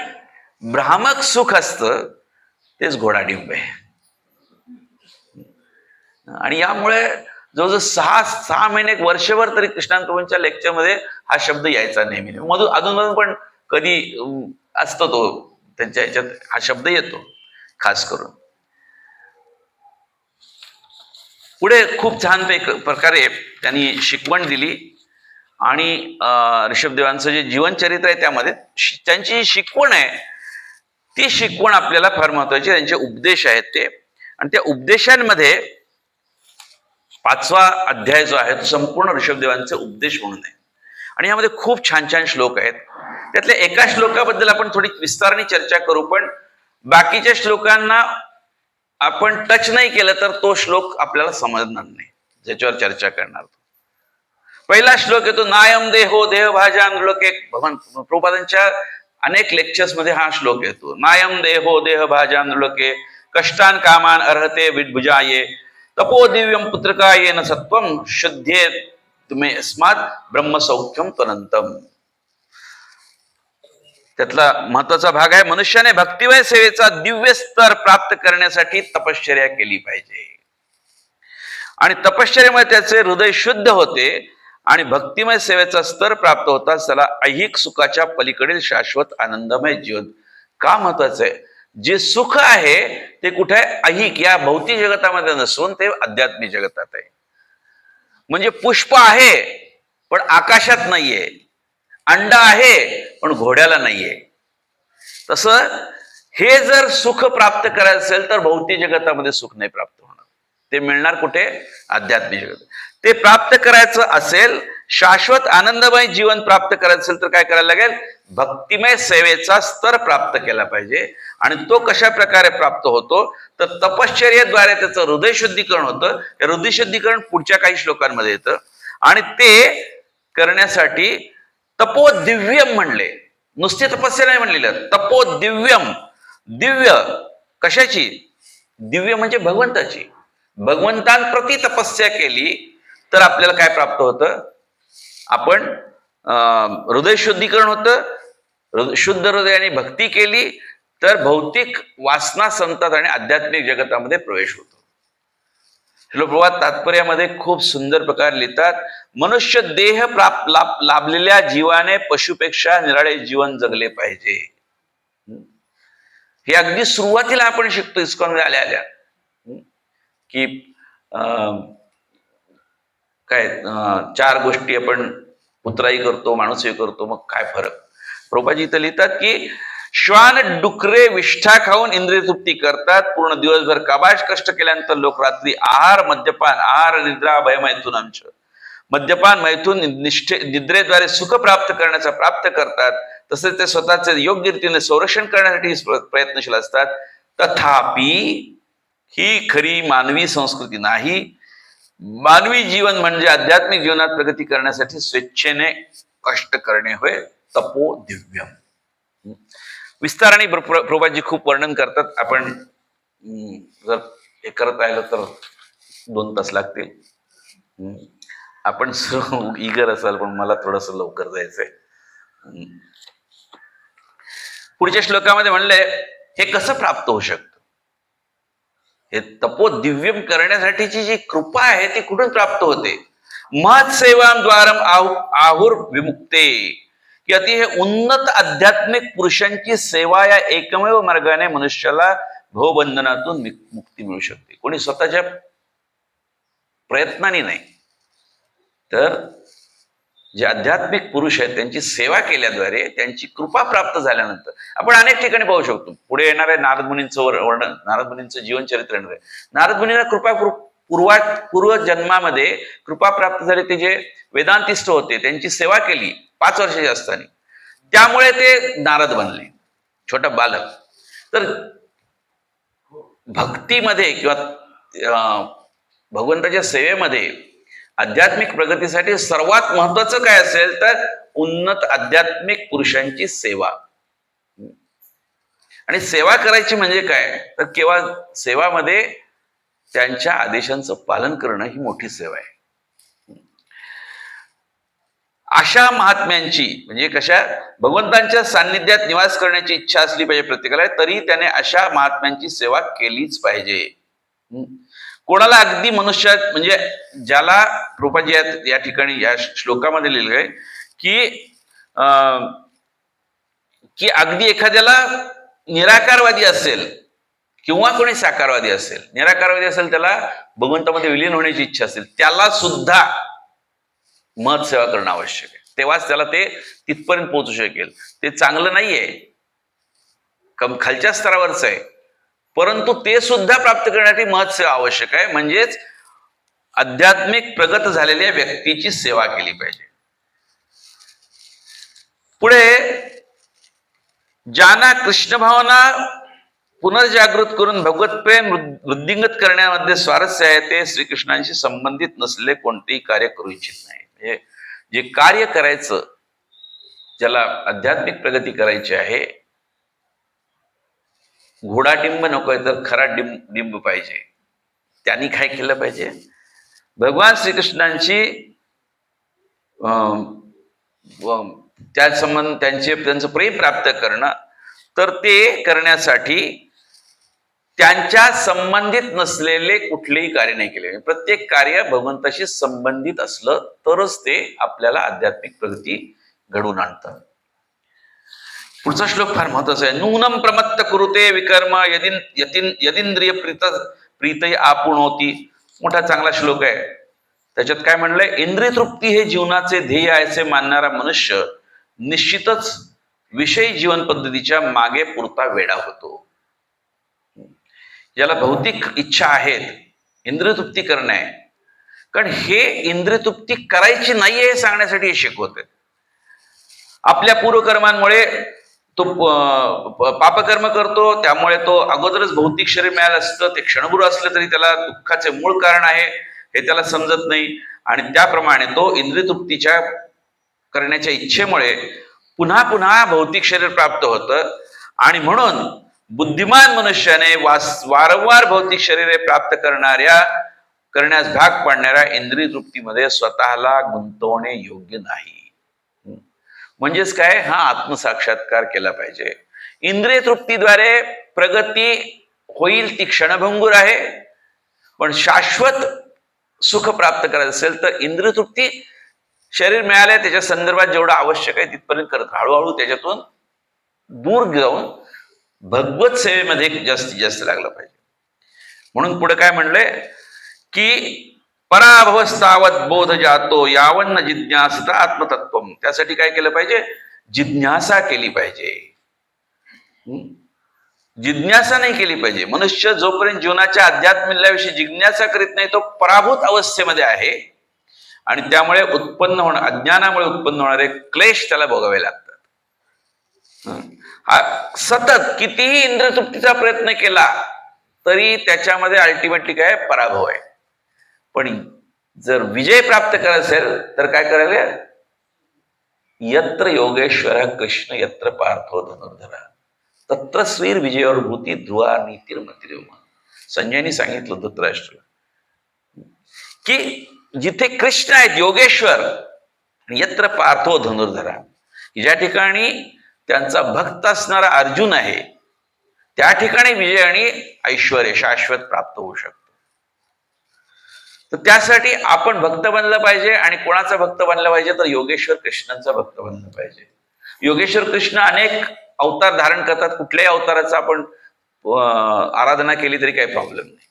भ्रामक सुख असतं, तेच घोडा डिंब आहे. आणि यामुळे जवळजवळ 6 महिने, एक वर्षभर तरी कृष्णानंद प्रभूंच्या लेक्चरमध्ये हा शब्द यायचा नेहमी. अधूनमधून पण कधी असतो तो त्यांच्या ह्याच्यात हा शब्द येतो खास करून. पुढे खूप छान प्रकारे त्यांनी शिकवण दिली. आणि ऋषभदेवांचं जे जीवनचरित्र आहे त्यामध्ये त्यांची जी शिकवण आहे ती शिकवण आपल्याला फार महत्वाची. त्यांचे उपदेश आहेत ते, आणि त्या उपदेशांमध्ये 5वा अध्याय जो आहे तो संपूर्ण ऋषभदेवांचे उपदेश म्हणून आहे. आणि यामध्ये खूप छान छान श्लोक आहेत. त्यातल्या एका श्लोकाबद्दल आपण थोडी विस्ताराने चर्चा करू, पण बाकीच्या श्लोकांना आपण टच नाही केलं तर तो श्लोक आपल्याला समजणार नाही, ज्याच्यावर चर्चा करणार. पहिला श्लोक येतो, नायम देहो देहभाजा नृलोके. प्रभुपादांच्या अनेक लेक्चर्स मध्ये हा श्लोक येतो. नायम देहो देहभाजा नृलोके कष्टान कामान अर्हते विद्भुजाये तपो दिव्यम पुत्रकायेन सत्वम शुद्धे तुम्ही अस्मात् ब्रह्मसौख्यम त्वनंतम. त्यातला महत्वाचा भाग आहे, मनुष्याने भक्तिमय सेवेचा दिव्य स्तर प्राप्त करण्यासाठी तपश्चर्या केली पाहिजे. आणि तपश्चर्यामुळे त्याचे हृदय शुद्ध होते आणि भक्तिमय सेवेचा स्तर प्राप्त होताच त्याला ऐहिक सुखाच्या पलीकडील शाश्वत आनंदमय जीवन का महत्वाचं आहे? जे सुख आहे ते कुठे आहे? ऐहिक या भौतिक जगतामध्ये नसून ते आध्यात्मिक जगतात आहे. म्हणजे पुष्प आहे पण आकाशात नाहीये, अंडा आहे पण घोड्याला नाहीये. तसं हे जर सुख प्राप्त करायचं असेल तर भौतिक जगतामध्ये सुख नाही प्राप्त होणार. ते मिळणार कुठे? आध्यात्मिक जगत. ते प्राप्त करायचं असेल, शाश्वत आनंदमय जीवन प्राप्त करायचं असेल तर काय करायला लागेल? भक्तिमय सेवेचा स्तर प्राप्त केला पाहिजे. आणि तो कशा प्रकारे प्राप्त होतो? तर तपश्चर्येद्वारे त्याचं हृदय शुद्धीकरण होतं. हृदय शुद्धीकरण पुढच्या काही श्लोकांमध्ये येतं. आणि ते करण्यासाठी तपोदिव्यम म्हणले. नुसती तपस्या नाही म्हणलेलं, तपोदिव्यम. दिव्य कशाची? दिव्य म्हणजे भगवंताची. भगवंतांप्रती तपस्या केली तर आपल्याला काय प्राप्त होतं? आपण हृदय शुद्धीकरण होतं. शुद्ध हृदयाने भक्ती केली तर भौतिक वासना संतात आणि आध्यात्मिक जगतामध्ये प्रवेश होतो. श्लोकप्रभात तात्पर्यामध्ये खूप सुंदर प्रकारे लिहितात, मनुष्य देह लाभलेल्या जीवाने पशुपेक्षा निराळे जीवन जगले पाहिजे. हे अगदी सुरुवातीला आपण शिकतो इस्कॉन आल्या आल्या की काय 4 गोष्टी आपण पुत्राई करतो, माणूसही करतो, मग काय फरक? प्रभुपाजी इथं लिहितात की श्वान डुकरे विष्ठा खाऊन इंद्रिय तृप्ती करतात. पूर्ण दिवसभर काबाश कष्ट केल्यानंतर लोक रात्री आहार, मद्यपान, आहार, निद्रा, भय, मैथून अंश, मद्यपान, मैथून, निद्रेद्वारे सुख प्राप्त करण्याचा प्राप्त करतात. तसेच ते स्वतःचे योग्य रीतीने संरक्षण करण्यासाठी प्रयत्नशील असतात. तथापि ही खरी मानवी संस्कृती नाही. मानवी जीवन म्हणजे आध्यात्मिक जीवनात प्रगती करण्यासाठी स्वेच्छेने कष्ट करणे होय. तपो दिव्यम. विस्ताराने प्रभुपादजी खूप वर्णन करतात. आपण जर हे करत राहिलं तर 2 तास लागतील. आपण सर्व इगर असाल पण मला थोडस लवकर जायचंय. पुढच्या श्लोकामध्ये म्हणले हे कसं प्राप्त होऊ शकतं? हे तपो दिव्यम करण्यासाठीची जी कृपा आहे ती कुठून प्राप्त होते? महत्सेवाद्वारम आहुर विमुक्ते, की अति हे उन्नत आध्यात्मिक पुरुषांची सेवा या एकमेव मार्गाने मनुष्याला भवबंधनातून मुक्ती मिळू शकते. कोणी स्वतःच्या प्रयत्नाने नाही, तर जे आध्यात्मिक पुरुष आहेत त्यांची सेवा केल्याद्वारे, त्यांची कृपा प्राप्त झाल्यानंतर आपण अनेक ठिकाणी पाहू शकतो. पुढे येणारे नारद मुनींचं वर्णन, नारद मुनींचं जीवनचरित्र येणार आहे. नारद मुनींना कृपा पूर्व जन्मामध्ये कृपा प्राप्त झाली. ते जे वेदांतिस्ट होते त्यांची सेवा केली 5 वर्षाचे असताना, त्यामुळे ते नारद बनले, छोटा बालक. तर भक्तीमध्ये किंवा भगवंताच्या सेवेमध्ये आध्यात्मिक प्रगतीसाठी सर्वात महत्वाचं काय असेल तर उन्नत आध्यात्मिक पुरुषांची सेवा. आणि सेवा करायची म्हणजे काय तर केवळ सेवामध्ये त्यांच्या आदेशांचं पालन करणं ही मोठी सेवा आहे. अशा महात्म्यांची म्हणजे कशा भगवंतांच्या सान्निध्यात निवास करण्याची इच्छा असली पाहिजे प्रत्येकाला, तरी त्याने अशा महात्म्यांची सेवा केलीच पाहिजे. कोणाला अगदी मनुष्यात म्हणजे ज्याला प्रभुपादजी या ठिकाणी या श्लोकामध्ये लिहिलं आहे की अगदी एखाद्याला निराकारवादी असेल किंवा कोणी साकारवादी असेल, निराकारवादी असेल त्याला भगवंतामध्ये विलीन होण्याची इच्छा असेल, त्याला सुद्धा महत सेवा करणं आवश्यक आहे. तेव्हाच त्याला ते तिथपर्यंत पोहोचू शकेल. ते चांगलं नाहीये, खालच्या स्तरावरच आहे, परंतु ते सुद्धा प्राप्त करण्यासाठी महत सेवा आवश्यक आहे. म्हणजेच आध्यात्मिक प्रगत झालेल्या व्यक्तीची सेवा केली पाहिजे. पुढे ज्यांना कृष्ण भावना पुनर्जागृत करून भगवत प्रेम वृद्धिंगत करण्यामध्ये स्वारस्य आहे ते श्रीकृष्णांशी संबंधित नसलेले कोणतेही कार्य करू इच्छित नाही. म्हणजे जे कार्य करायचं, ज्याला आध्यात्मिक प्रगती करायची आहे, घोडाडिंब नकोय तर खरा डिंब पाहिजे. त्यांनी काय केलं पाहिजे? भगवान श्रीकृष्णांची त्यांचं प्रेम प्राप्त करणं. तर ते करण्यासाठी त्यांच्या संबंधित नसलेले कुठलेही कार्य नाही केले. प्रत्येक कार्य भगवंताशी संबंधित असलं तरच ते आपल्याला आध्यात्मिक प्रगती घडवून आणतं. पुढचा श्लोक फार महत्वाचा आहे. नूनम प्रमत्त कुरुते विकर्म यदिंद्रिय प्रीतय आपुणोती. मोठा चांगला श्लोक आहे. त्याच्यात काय म्हणलंय? इंद्रिय तृप्ती हे जीवनाचे ध्येय आहे असे मानणारा मनुष्य निश्चितच विषयी जीवन पद्धतीच्या मागे पुरता वेडा होतो. ज्याला भौतिक इच्छा आहेत, इंद्रिय तृप्ती करणे आहे, कारण हे इंद्रिय तृप्ती करायची नाहीये हे सांगण्यासाठी हे शिकवते. आपल्या पूर्वकर्मांमुळे तो पापकर्म करतो, त्यामुळे तो अगोदरच भौतिक शरीर मिळालं असतं, ते क्षणभूर असलं तरी त्याला दुःखाचे मूळ कारण आहे हे त्याला समजत नाही. आणि त्याप्रमाणे तो इंद्रिय तृप्तीच्या करण्याच्या इच्छेमुळे पुन्हा पुन्हा भौतिक शरीर प्राप्त होतं. आणि म्हणून बुद्धिमान मनुष्याने वारंवार भौतिक शरीरे प्राप्त करण्यास भाग पाडणाऱ्या इंद्रिय तृप्तीमध्ये स्वतःला गुंतवणे योग्य नाही. म्हणजेच काय? हा आत्मसाक्षात्कार केला पाहिजे. इंद्रिय तृप्तीद्वारे प्रगती होईल ती क्षणभंगूर आहे, पण शाश्वत सुख प्राप्त करायचं असेल तर इंद्रिय तृप्ती शरीर मिळालंय त्याच्या संदर्भात जेवढं आवश्यक आहे तिथपर्यंत करत हळूहळू त्याच्यातून दूर जाऊन भगवत सेवेमध्ये जास्तीत जास्त लागलं पाहिजे. म्हणून पुढे काय म्हणलंय की पराभवस्तावत बोध जातो यावन्न जिज्ञासता आत्मतत्व. त्यासाठी काय केलं पाहिजे? जिज्ञासा केली पाहिजे. जिज्ञासा नाही केली पाहिजे. मनुष्य जोपर्यंत जीवनाच्या अध्यात्मिल्याविषयी जिज्ञासा करीत नाही तो पराभूत अवस्थेमध्ये आहे. आणि त्यामुळे अज्ञानामुळे उत्पन्न होणारे क्लेश त्याला भोगावे लागतात. हा सतत कितीही इंद्रियतृप्तीचा प्रयत्न केला तरी त्याच्यामध्ये अल्टिमेटली काय? पराभव आहे. पण जर विजय प्राप्त करायचा असेल तर काय करायला? यत्र योगेश्वर कृष्ण यत्र पार्थो धनुर्धरा तत्र स्वीर विजयावर भूती ध्रुवा नीतिर्मतिरेव. संजयनी सांगितलं धृतराष्ट्र की जिथे कृष्ण आहेत योगेश्वर, यत्र पार्थो धनुर्धरा, ज्या ठिकाणी त्यांचा भक्त असणारा अर्जुन आहे त्या ठिकाणी विजय आणि ऐश्वर शाश्वत प्राप्त होऊ शकतो. तर त्यासाठी आपण भक्त बनलं पाहिजे. आणि कोणाचा भक्त बनलं पाहिजे? तर योगेश्वर कृष्णांचा भक्त बनलं पाहिजे. योगेश्वर कृष्ण अनेक अवतार धारण करतात. कुठल्याही अवताराचा आपण आराधना केली तरी काही प्रॉब्लेम नाही.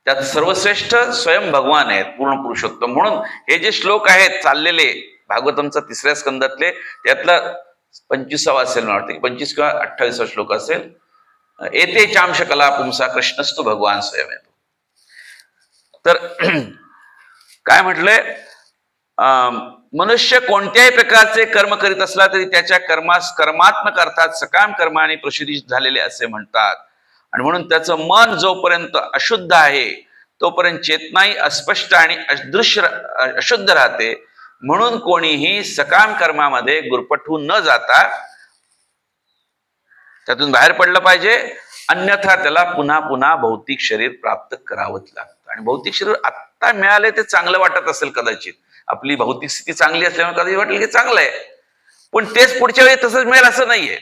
त्यात सर्वश्रेष्ठ स्वयं भगवान आहेत, पूर्ण पुरुषोत्तम. म्हणून हे जे श्लोक आहेत चाललेले भागवतमचा 3ऱ्या स्कंदातले, त्यातला 25वा असेल मला वाटतं, 25 किंवा 28वा श्लोक असेल. एते चांश कला पुंसा कृष्णस्तु भगवान स्वयं येतो. तर काय म्हटलंय? मनुष्य कोणत्याही प्रकारचे कर्म करीत असला तरी त्याच्या कर्मास कर्मात्मक अर्थात सकाम कर्माने प्रसिद्ध झालेले असे म्हणतात. आणि म्हणून त्याचं मन जोपर्यंत अशुद्ध आहे तोपर्यंत चेतनाही अस्पष्ट आणि अशुद्ध राहते. म्हणून कोणीही सकाम कर्मामध्ये गुरपटू न जाता त्यातून बाहेर पडलं पाहिजे. अन्यथा त्याला पुन्हा पुन्हा भौतिक शरीर प्राप्त करावंच लागतं. आणि भौतिक शरीर आत्ता मिळाले ते चांगलं वाटत असेल कदाचित, आपली भौतिक स्थिती चांगली असल्यामुळे कदाचित वाटेल की चांगलं आहे, पण तेच पुढच्या वेळी तसंच मिळेल असं नाहीये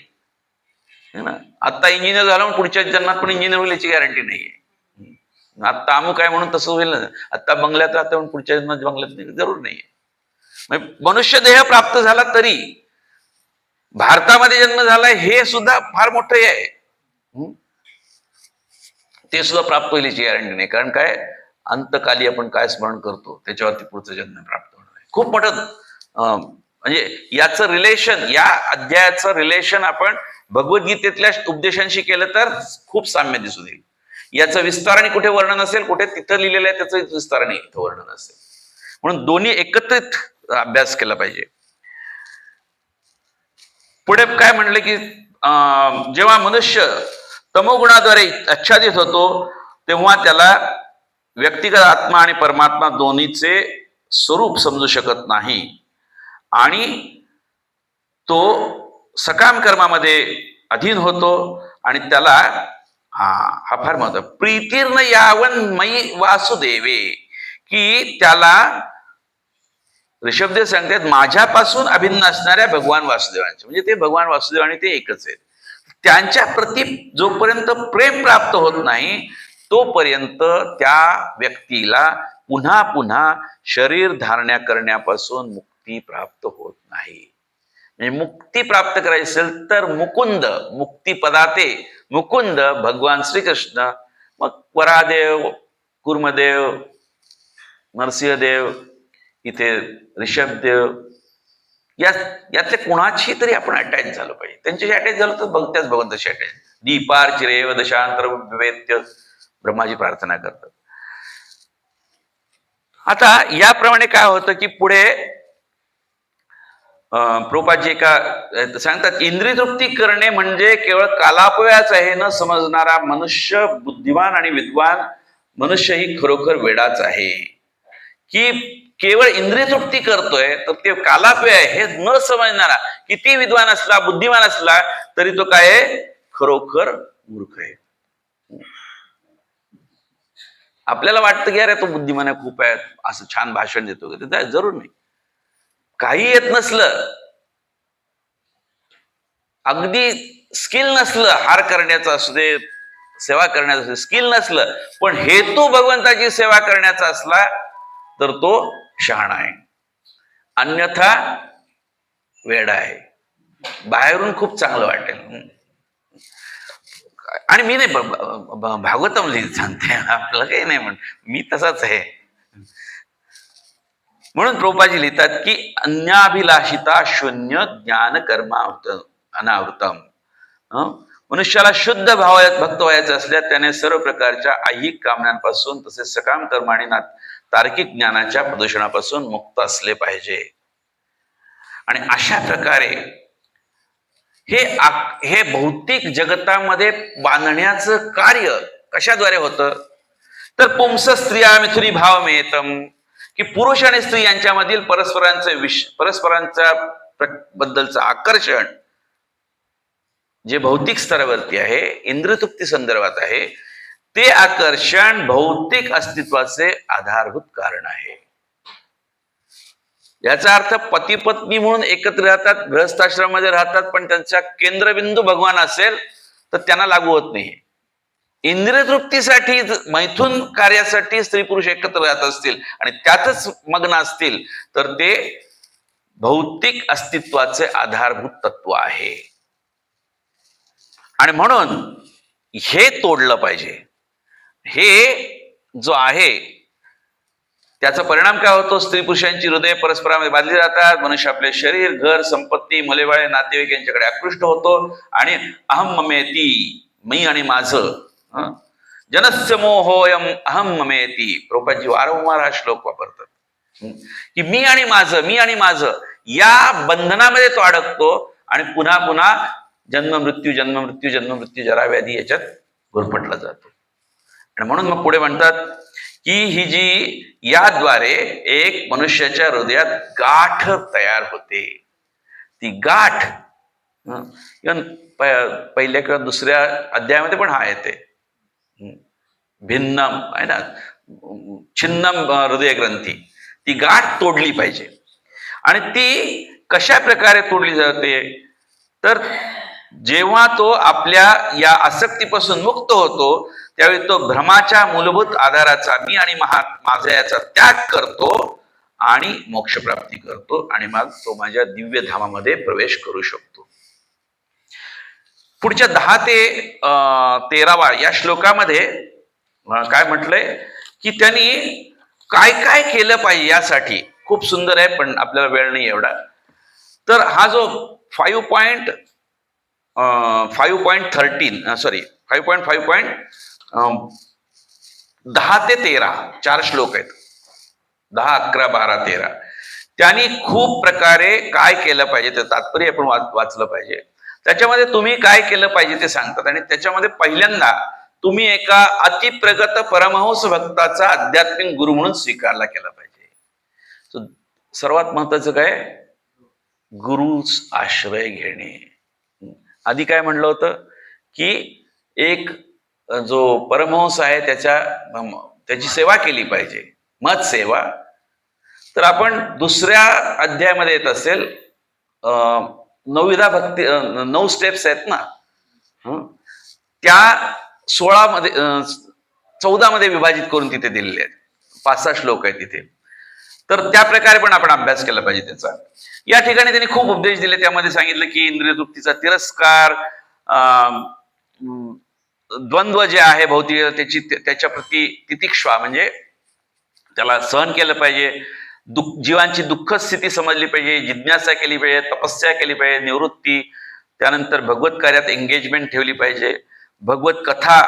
ना. आता इंजिनियर झाला म्हणून पुढच्या जन्मात पण इंजिनियर होईल याची गॅरंटी नाहीये. आत्ता अमुक आहे म्हणून तसं होईल ना. आता बंगल्यात राहतं म्हणून पुढच्या जन्मात बंगल्यात नाही, जरूर नाहीये. मनुष्य देह प्राप्त झाला तरी भारतामध्ये जन्म झालाय हे सुद्धा फार मोठं हे आहे. ते सुद्धा प्राप्त होईल याची गॅरंटी नाही. कारण काय? अंतकाली आपण काय स्मरण करतो त्याच्यावरती पुढचं जन्म प्राप्त होणार आहे. खूप मोठं म्हणजे याचं रिलेशन, या अध्यायाचं रिलेशन आपण भगवद्गीतेतल्या उपदेशांशी केलं तर खूप साम्य दिसून येईल. याचं विस्ताराने कुठे वर्णन असेल, कुठे तिथं लिहिलेलं आहे त्याचं विस्ताराने इथं वर्णन असेल. म्हणून दोन्ही एकत्रित अभ्यास केला पाहिजे. पुढे काय म्हणलं की जेव्हा मनुष्य तमोगुणाद्वारे आच्छादित होतो तेव्हा त्याला व्यक्तिगत आत्मा आणि परमात्मा दोन्हीचे स्वरूप समजू शकत नाही आणि तो सकाम कर्मामध्ये अधीन होतो. आणि त्याला हा फार महत्व, प्रीतीर्न यावन मयी वासुदेवे, की त्याला ऋषभदेव सांगतात माझ्यापासून अभिन्न असणाऱ्या भगवान वासुदेवांचे, म्हणजे ते भगवान वासुदेव आणि ते एकच आहेत, त्यांच्या प्रती जोपर्यंत प्रेम प्राप्त होत नाही तोपर्यंत त्या व्यक्तीला पुन्हा पुन्हा शरीर धारण्या करण्यापासून मुक्ती प्राप्त होत नाही. म्हणजे मुक्ती प्राप्त करायची असेल तर मुकुंद, मुक्ती पदाते मुकुंद भगवान श्रीकृष्ण, मग वरादेव, कुर्मदेव, नरसिंहदेव, इथे ऋषभदेव, यातले कुणाची तरी आपण अटॅच झालं पाहिजे. त्यांच्याशी अटॅच झालं तर त्याच भगवंताशी अटॅच. दीपार चिरेव दशांतर विवेत्य ब्रह्माजी प्रार्थना करतात. आता याप्रमाणे काय होतं की पुढे प्रोपाजी का सांगतात, इंद्रिय तृप्ती करणे म्हणजे केवळ कालापयाच आहे न समजणारा मनुष्य बुद्धिमान आणि विद्वान मनुष्य ही खरोखर वेडाच आहे. की केवळ इंद्रिय तृप्ती करतोय तर ते कालापय आहे हे न समजणारा किती विद्वान असला बुद्धिमान असला तरी तो काय आहे, खरोखर मूर्ख आहे. आपल्याला वाटतं की अरे तो बुद्धिमान आहे, खूप आहे, असं छान भाषण देतो, जरूर नाही. काही येत नसलं, अगदी स्किल नसलं, हार करण्याचं असू दे, सेवा करण्याचं असू दे, स्किल नसलं, पण हेतू भगवंताची सेवा करण्याचा असला तर तो शहाणा आहे, अन्यथा वेडा आहे. बाहेरून खूप चांगलं वाटेल. आणि मी नाही भागवतम लिहित सांगते, आपलं काही नाही म्हण, मी तसाच आहे. म्हणून प्रभुपाजी लिहितात की अन्याभिलाषिता शून्य ज्ञान कर्मावृत अनावृतम. मनुष्याला शुद्ध भक्त व्हायचं असल्यास त्याने सर्व प्रकारच्या ऐहिक कामनांपासून तसेच सकाम कर्म आणि तार्किक ज्ञानाच्या प्रदूषणापासून मुक्त असले पाहिजे. आणि अशा प्रकारे हे भौतिक जगतामध्ये बांधण्याचं कार्य कशाद्वारे होतं तर पुंस स्त्रिया मिथुनी भाव मेतम, की पुरुष आणि स्त्री यांच्यामधील परस्परांच्या बद्दलचं आकर्षण जे भौतिक स्तरावरती आहे, इंद्रियतृप्ती संदर्भात आहे, ते आकर्षण भौतिक अस्तित्वाचे आधारभूत कारण आहे. याचा अर्थ पती पत्नी म्हणून एकत्र राहतात, गृहस्थाश्रमामध्ये राहतात, पण त्यांचा केंद्रबिंदू भगवान असेल तर त्यांना लागू होत नाही. इंद्रिय तृप्तीसाठी मैथून कार्यासाठी स्त्री पुरुष एकत्र राहत असतील आणि त्यातच मग्न असतील तर ते भौतिक अस्तित्वाचे आधारभूत तत्व आहे. आणि म्हणून हे तोडलं पाहिजे. हे जो आहे त्याचा परिणाम काय होतो, स्त्री पुरुषांची हृदय परस्परांमध्ये बांधली जातात, मनुष्य आपले शरीर, घर, संपत्ती, मुलेबाळे, नातेवाईक यांच्याकडे आकृष्ट होतो आणि अहम ममेती, मी आणि माझं, जनस्य मोहोयम अहम ममेती. प्रभुपादजी वारंवार हा श्लोक वापरतात की मी आणि माझं या बंधनामध्ये तो अडकतो आणि पुन्हा पुन्हा जन्म मृत्यू जरा व्याधी याच्यात गुरफटला जातो. आणि म्हणून मग पुढे म्हणतात की ही जी याद्वारे एक मनुष्याच्या हृदयात गाठ तयार होते. ती गाठ पहिल्या किंवा दुसऱ्या अध्यायामध्ये पण हा येते, भिन्नम आहे ना, छिन्नम हृदय ग्रंथी. ती गाठ तोडली पाहिजे. आणि ती कशा प्रकारे तोडली जाते तर जेव्हा तो आपल्या या आसक्तीपासून मुक्त होतो त्यावेळी तो भ्रमाच्या मूलभूत आधाराचा मी आणि माझा याचा त्याग करतो आणि मोक्षप्राप्ती करतो आणि मग तो माझ्या दिव्य धामामध्ये प्रवेश करू शकतो. पुढच्या 10 ते 13 या श्लोकामध्ये काय म्हटलंय की त्यांनी काय काय केलं पाहिजे यासाठी. खूप सुंदर आहे पण आपल्याला वेळ नाही एवढा. तर हा जो 5.13 10 ते 13 4 श्लोक आहेत, 10, 11, 12, 13. त्यांनी खूप प्रकारे काय केलं पाहिजे ते तात्पर्य आपण वाचलं पाहिजे. त्याच्यामध्ये तुम्ही काय केलं पाहिजे ते सांगतात. आणि त्याच्यामध्ये पहिल्यांदा तुम्ही एका अतिप्रगत परमहंस भक्ताचा आध्यात्मिक गुरु म्हणून स्वीकारला केला पाहिजे. सर्वात महत्वाचं काय, गुरुच आश्रय घेणे. आधी काय म्हणलं होतं की एक जो परमहंस आहे त्याची सेवा केली पाहिजे, मत सेवा. तर आपण दुसऱ्या अध्यायामध्ये येत असेल 9विधा भक्ती 9 स्टेप्स आहेत ना, त्या 14 मध्ये विभाजित करून तिथे दिलेले आहेत. 5-6 श्लोक आहेत तिथे. तर त्या प्रकारे पण आपण अभ्यास केला पाहिजे त्याचा. या ठिकाणी त्यांनी खूप उपदेश दिले. त्यामध्ये सांगितलं की इंद्रिय तृप्तीचा तिरस्कार, द्वंद्व जे आहे भौतिक त्याची त्याच्या प्रती तितिक्षा म्हणजे त्याला सहन केलं पाहिजे, जीवांची दुःख स्थिती समजली पाहिजे, जिज्ञासा केली पाहिजे, तपस्या केली पाहिजे, निवृत्ती, त्यानंतर भगवत कार्यात एंगेजमेंट ठेवली पाहिजे, भगवत कथा,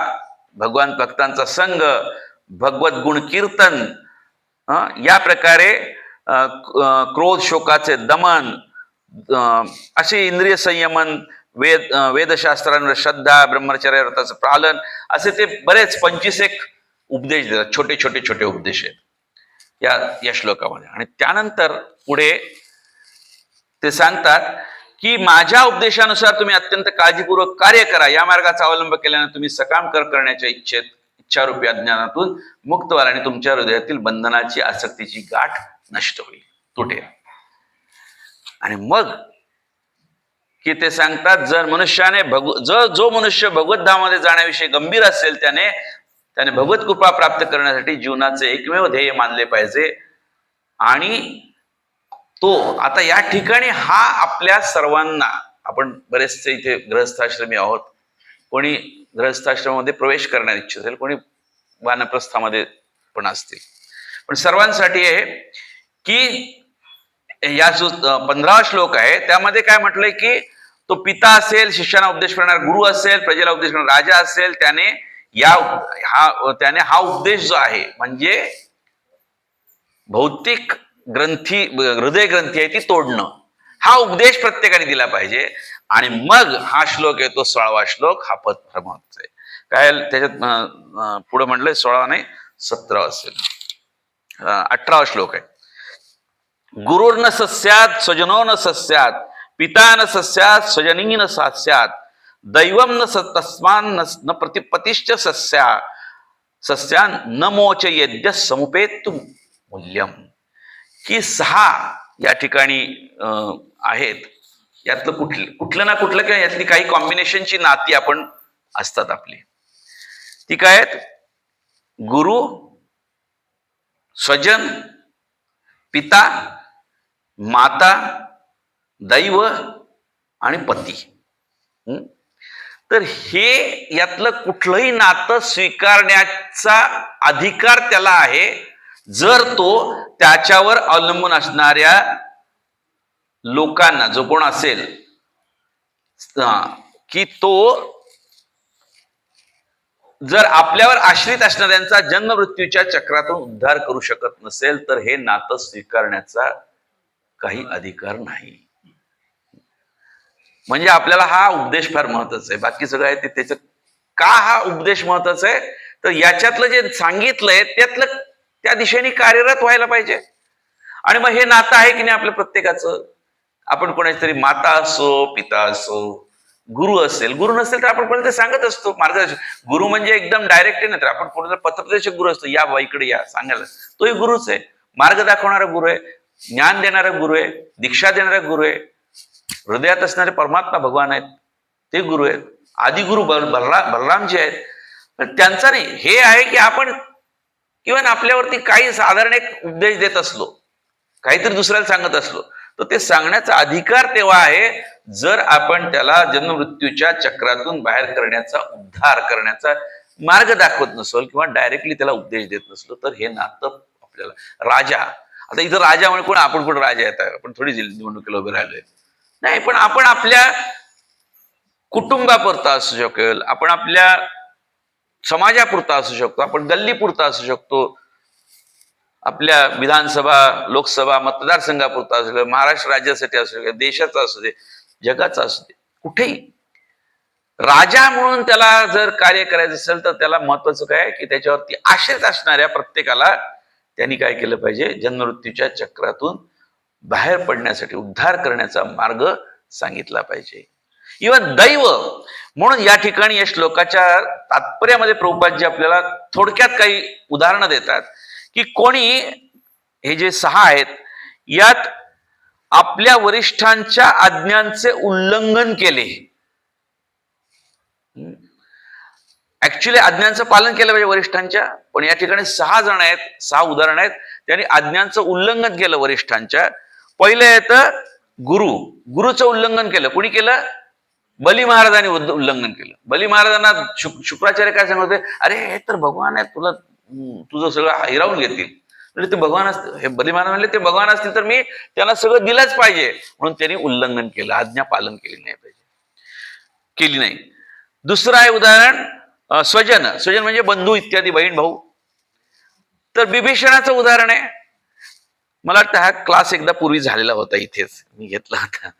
भगवान भक्तांचा संघ, भगवत गुण कीर्तन, या प्रकारे क्रोध शोकाचे दमन, असे इंद्रिय संयमन, वेदशास्त्रांवर श्रद्धा, ब्रह्मचर्य व्रताचं पालन, असे ते बरेच 25 उपदेश देतात. छोटे छोटे छोटे उपदेश आहेत या श्लोकामध्ये. आणि त्यानंतर पुढे ते सांगतात की माझ्या उपदेशानुसार तुम्ही अत्यंत काळजीपूर्वक कार्य करा. या मार्गाचा अवलंब केल्याने तुम्ही सकाम करण्याच्या इच्छारूपी अज्ञानातून मुक्त व्हाल आणि तुमच्या हृदयातील बंधनाची आसक्तीची गाठ नष्ट होईल, तुटेल. आणि मग की ते सांगतात जर मनुष्याने जो मनुष्य भगवत धामामध्ये जाण्याविषयी गंभीर असेल त्याने भगवत कृपा प्राप्त करण्यासाठी जीवनाचे एकमेव ध्येय मानले पाहिजे. आणि तो आता या ठिकाणी हा आपल्या सर्वांना, आपण बरेचसे इथे गृहस्थाश्रमी आहोत, कोणी गृहस्थाश्रमामध्ये प्रवेश करण्याची इच्छा असेल, कोणी वानप्रस्थामध्ये पण असतील, पण सर्वांसाठी आहे की या जो 15वा श्लोक आहे त्यामध्ये काय म्हटलंय की तो पिता असेल, शिष्याला उपदेश करणारा गुरु असेल, प्रजेला उपदेश करणारा राजा असेल, त्याने हा उपदेश जो आहे म्हणजे भौतिक ग्रंथी, हृदय ग्रंथी आहे ती तोडणं, हा उपदेश प्रत्येकाने दिला पाहिजे. आणि मग हा श्लोक येतो 16वा श्लोक, हा पदक्रमांक आहे. काय त्याच्यात पुढे म्हटलंय 16 नाही 17 असेल, 18वा श्लोक आहे. गुरुर्न सस्यात स्वजनो न सस्यात, पिता न सस्यात स्वजनी न सस्यात, दैवम न तस्मान न प्रतिपतिश्च सस्यान न मोच यज्ञ समुपेतु मूल्यम. की 6 या ठिकाणी आहेत. यातलं कुठलं ना कुठलं किंवा यातली काही कॉम्बिनेशनची नाती आपण असतात आपली. ती काय आहेत? गुरु, स्वजन, पिता, माता, दैव आणि पती. तर हे यातलं कुठलंही नातं स्वीकारण्याचा अधिकार त्याला आहे जर तो त्याच्यावर अवलंबून असणाऱ्या लोकांना, जो कोण असेल की तो जर आपल्यावर आश्रित असणाऱ्यांचा जन्म मृत्यूच्या चक्रातून उद्धार करू शकत नसेल तर हे नातं स्वीकारण्याचा काही अधिकार नाही. म्हणजे आपल्याला हा उपदेश फार महत्वाचा आहे. बाकी सगळं आहे ते त्याचं का हा उपदेश महत्वाचा आहे, तर याच्यातलं जे सांगितलंय त्यातलं त्या दिशेने कार्यरत व्हायला पाहिजे. आणि मग हे नातं आहे की नाही आपल्या प्रत्येकाचं. आपण कोणाची तरी माता असो, पिता असो, गुरु असेल, गुरु नसेल तर आपण कोणाला सांगत असतो मार्गदर्शक. गुरु म्हणजे एकदम डायरेक्ट नाही, तर आपण कोणाला पथप्रदर्शक गुरु असतो, या बाबा इकडे या सांगायला, तोही गुरुच आहे. मार्ग दाखवणारा गुरु आहे, ज्ञान देणारा गुरु आहे, दीक्षा देणारा गुरु आहे, हृदयात असणारे परमात्मा भगवान आहेत ते गुरु आहेत. आदि गुरु बलरामजी आहेत. पण त्यांचा नाही, हे आहे की आपण किंवा आपल्यावरती काही साधारण एक उपदेश देत असलो, काहीतरी दुसऱ्याला सांगत असलो, तर ते सांगण्याचा अधिकार तेव्हा आहे जर आपण त्याला जन्म मृत्यूच्या चक्रातून बाहेर करण्याचा, उद्धार करण्याचा मार्ग दाखवत नसलो किंवा डायरेक्टली त्याला उपदेश देत नसलो तर हे नातं आपल्याला. राजा, आता इथं राजा म्हणजे कोण, आपण कोण राजा येत आहे, आपण थोडी निवडणुकीला उभे राहिलोय नाही, पण आपण आपल्या कुटुंबापुरता असू शकेल, आपण आपल्या समाजापुरता असू शकतो, आपण गल्लीपुरता असू शकतो, आपल्या विधानसभा, लोकसभा, मतदारसंघापुरता असू शकतो, महाराष्ट्र राज्यासाठी असू शकतो, देशाचा असू दे, जगाचा असू दे, कुठेही राजा म्हणून त्याला जर कार्य करायचं असेल तर त्याला महत्वाचं काय की त्याच्यावरती आश्रित असणाऱ्या प्रत्येकाला त्यांनी काय केलं पाहिजे, जन्ममृत्यूच्या चक्रातून बाहेर पडण्यासाठी उद्धार करण्याचा मार्ग सांगितला पाहिजे. इव्हन दैव म्हणून या ठिकाणी या श्लोकाच्या तात्पर्यामध्ये प्रभुपादजी आपल्याला थोडक्यात काही उदाहरणं देतात की कोणी हे जे 6 आहेत यात आपल्या वरिष्ठांच्या आज्ञांचे उल्लंघन केले, ऍक्च्युली आज्ञांचं पालन केलं पाहिजे वरिष्ठांच्या, पण या ठिकाणी 6 जण आहेत, 6 उदाहरण आहेत, त्यांनी आज्ञांचं उल्लंघन केलं वरिष्ठांच्या. पहिलं येतं गुरुचं उल्लंघन केलं. कुणी केलं? बली महाराजांनी उल्लंघन केलं. बली महाराजांना शुक्राचार्य काय सांगत होते, अरे हे तर भगवान आहे, तुला तुझं सगळं हिरावून घेतील. म्हणजे ते भगवान असतील, हे बली महाराज म्हणले ते भगवान असतील तर मी त्यांना सगळं दिलंच पाहिजे. म्हणून त्यांनी उल्लंघन केलं, आज्ञा पालन केली नाही. दुसरं आहे उदाहरण स्वजन म्हणजे बंधू इत्यादी, बहीण भाऊ. तर बिभीषणाचं उदाहरण आहे. मला वाटतं हा क्लास एकदा पूर्वी झालेला होता, इथेच मी घेतला होता,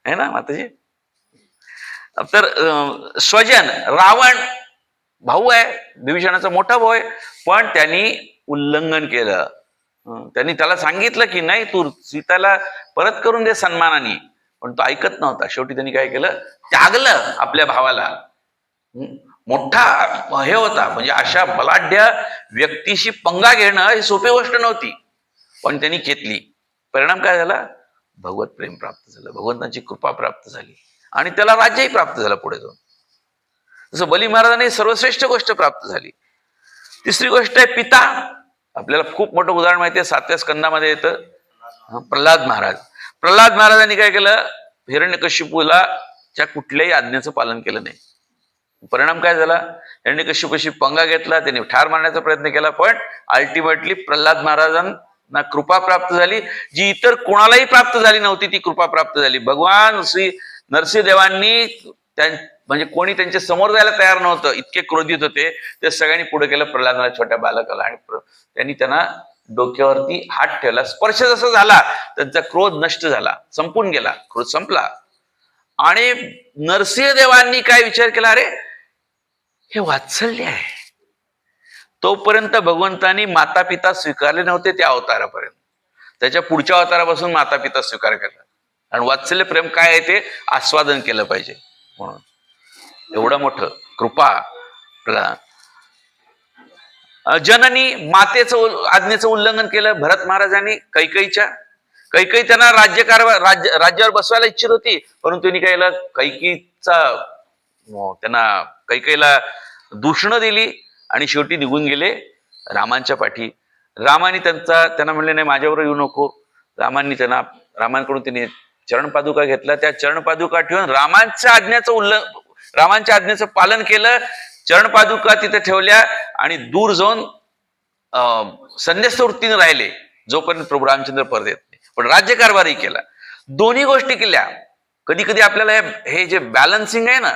है ना माताजी? तर स्वजन, रावण भाऊ आहे, बिभीषणाचा मोठा भाऊ आहे, पण त्यांनी उल्लंघन केलं. त्यांनी त्याला सांगितलं की नाही, तू सीताला परत करून दे सन्मानाने, पण तो ऐकत नव्हता. शेवटी त्यांनी काय केलं, त्यागलं आपल्या भावाला. मोठा हे होता, म्हणजे अशा बलाढ्य व्यक्तीशी पंगा घेणं ही सोपी गोष्ट नव्हती, पण त्यांनी घेतली. परिणाम काय झाला? भगवत प्रेम प्राप्त झालं, भगवंताची कृपा प्राप्त झाली, आणि त्याला राज्यही प्राप्त झालं पुढे जाऊन. जसं बली महाराजांनी सर्वश्रेष्ठ गोष्ट प्राप्त झाली. तिसरी गोष्ट आहे पिता. आपल्याला खूप मोठं उदाहरण माहिती आहे, 7व्या स्कंदामध्ये येतं प्रल्हाद महाराज. प्रल्हाद महाराजांनी काय केलं, हिरण्यकशिपूला च्या कुठल्याही आज्ञेचं पालन केलं नाही. परिणाम काय झाला? हिरण्यकशिपूशी पंगा घेतला, त्यांनी ठार मारण्याचा प्रयत्न केला, पण अल्टिमेटली प्रल्हाद महाराजांना कृपा प्राप्त झाली, जी इतर कोणालाही प्राप्त झाली नव्हती. ती कृपा प्राप्त झाली. भगवान श्री नरसिंहदेवांनी म्हणजे कोणी त्यांच्या समोर जायला तयार नव्हतं, इतके क्रोधित होते. ते सगळ्यांनी पुढे केलं प्रल्हाद महाराज छोट्या बालकाला, आणि त्यांना डोक्यावरती हात ठेवला. स्पर्श जसा झाला त्यांचा क्रोध नष्ट झाला, संपून गेला, क्रोध संपला. आणि नरसिंहदेवांनी काय विचार केला, अरे हे वात्सल्य आहे. तोपर्यंत भगवंतांनी माता पिता स्वीकारले नव्हते त्या अवतारापर्यंत. त्याच्या पुढच्या अवतारापासून माता पिता स्वीकार केला, आणि वात्सल्य प्रेम काय आहे ते आस्वादन केलं पाहिजे म्हणून. एवढं मोठं कृपा. जननी, मातेचं आज्ञेचं उल्लंघन केलं भरत महाराजांनी कैकई त्यांना राज्यावर बसवायला इच्छित होती, परंतु त्यांनी काय केलं, कैकईला दूषणं दिली, आणि शेवटी निघून गेले रामांच्या पाठी. रामाने त्यांना म्हणले नाही, माझ्यावर येऊ नको. रामांकडून त्यांनी चरणपादुका घेतला. त्या चरणपादुका ठेवून रामांच्या आज्ञेचं पालन केलं. चरणपादुका तिथे ठेवल्या, आणि दूर जाऊन संन्यस्त वृत्तीने राहिले जोपर्यंत प्रभू रामचंद्र परत येत नाही. पण राज्यकारभारही केला. दोन्ही गोष्टी केल्या. कधी कधी आपल्याला हे जे बॅलन्सिंग आहे ना,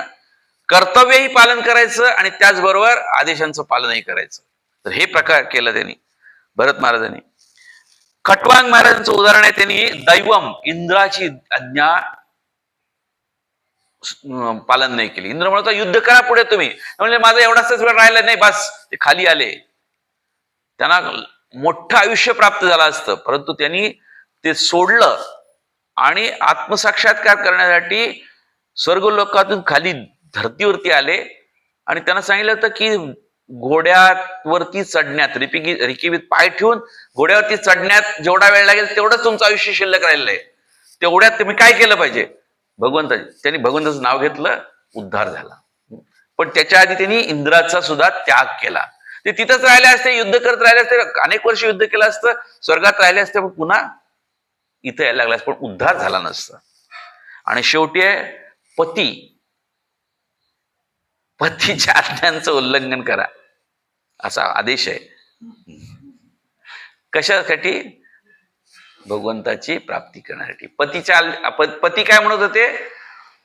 कर्तव्यही पालन करायचं आणि त्याचबरोबर आदेशांचं पालनही करायचं, तर हे प्रकार केलं त्यांनी भरत महाराजांनी. खटवांग महाराजांचं उदाहरण आहे. त्यांनी दैवम, इंद्राची आज्ञा पालन नाही केली. इंद्र म्हणतो युद्ध करा पुढे तुम्ही, म्हणजे माझा एवढाच वेळ राहिला नाही, बस. ते खाली आले. त्यांना मोठं आयुष्य प्राप्त झालं असतं, परंतु त्यांनी ते सोडलं, आणि आत्मसाक्षात्कार करण्यासाठी स्वर्गलोकातून खाली धरतीवरती आले. आणि त्यांना सांगितलं होतं की घोड्यावरती चढण्यात, रिकीवीत पाय ठेवून घोड्यावरती चढण्यात जेवढा वेळ लागेल तेवढंच तुमचं आयुष्य शिल्लक राहिलं आहे. तेवढ्यात तुम्ही काय केलं पाहिजे? त्यांनी भगवंताचं नाव घेतलं, उद्धार झाला. पण त्याच्या आधी त्यांनी इंद्राचा सुद्धा त्याग केला. ते तिथंच राहिले असते, युद्ध करत राहिले असते, अनेक वर्ष युद्ध केलं असतं, स्वर्गात राहिले असते, पण पुन्हा इथं यायला लागला, पण उद्धार झाला नसता. आणि शेवटी आहे पतीच्या आज्ञांचं उल्लंघन करा असा आदेश आहे. कशासाठी? भगवंताची प्राप्ती करण्यासाठी. पती काय म्हणत होते?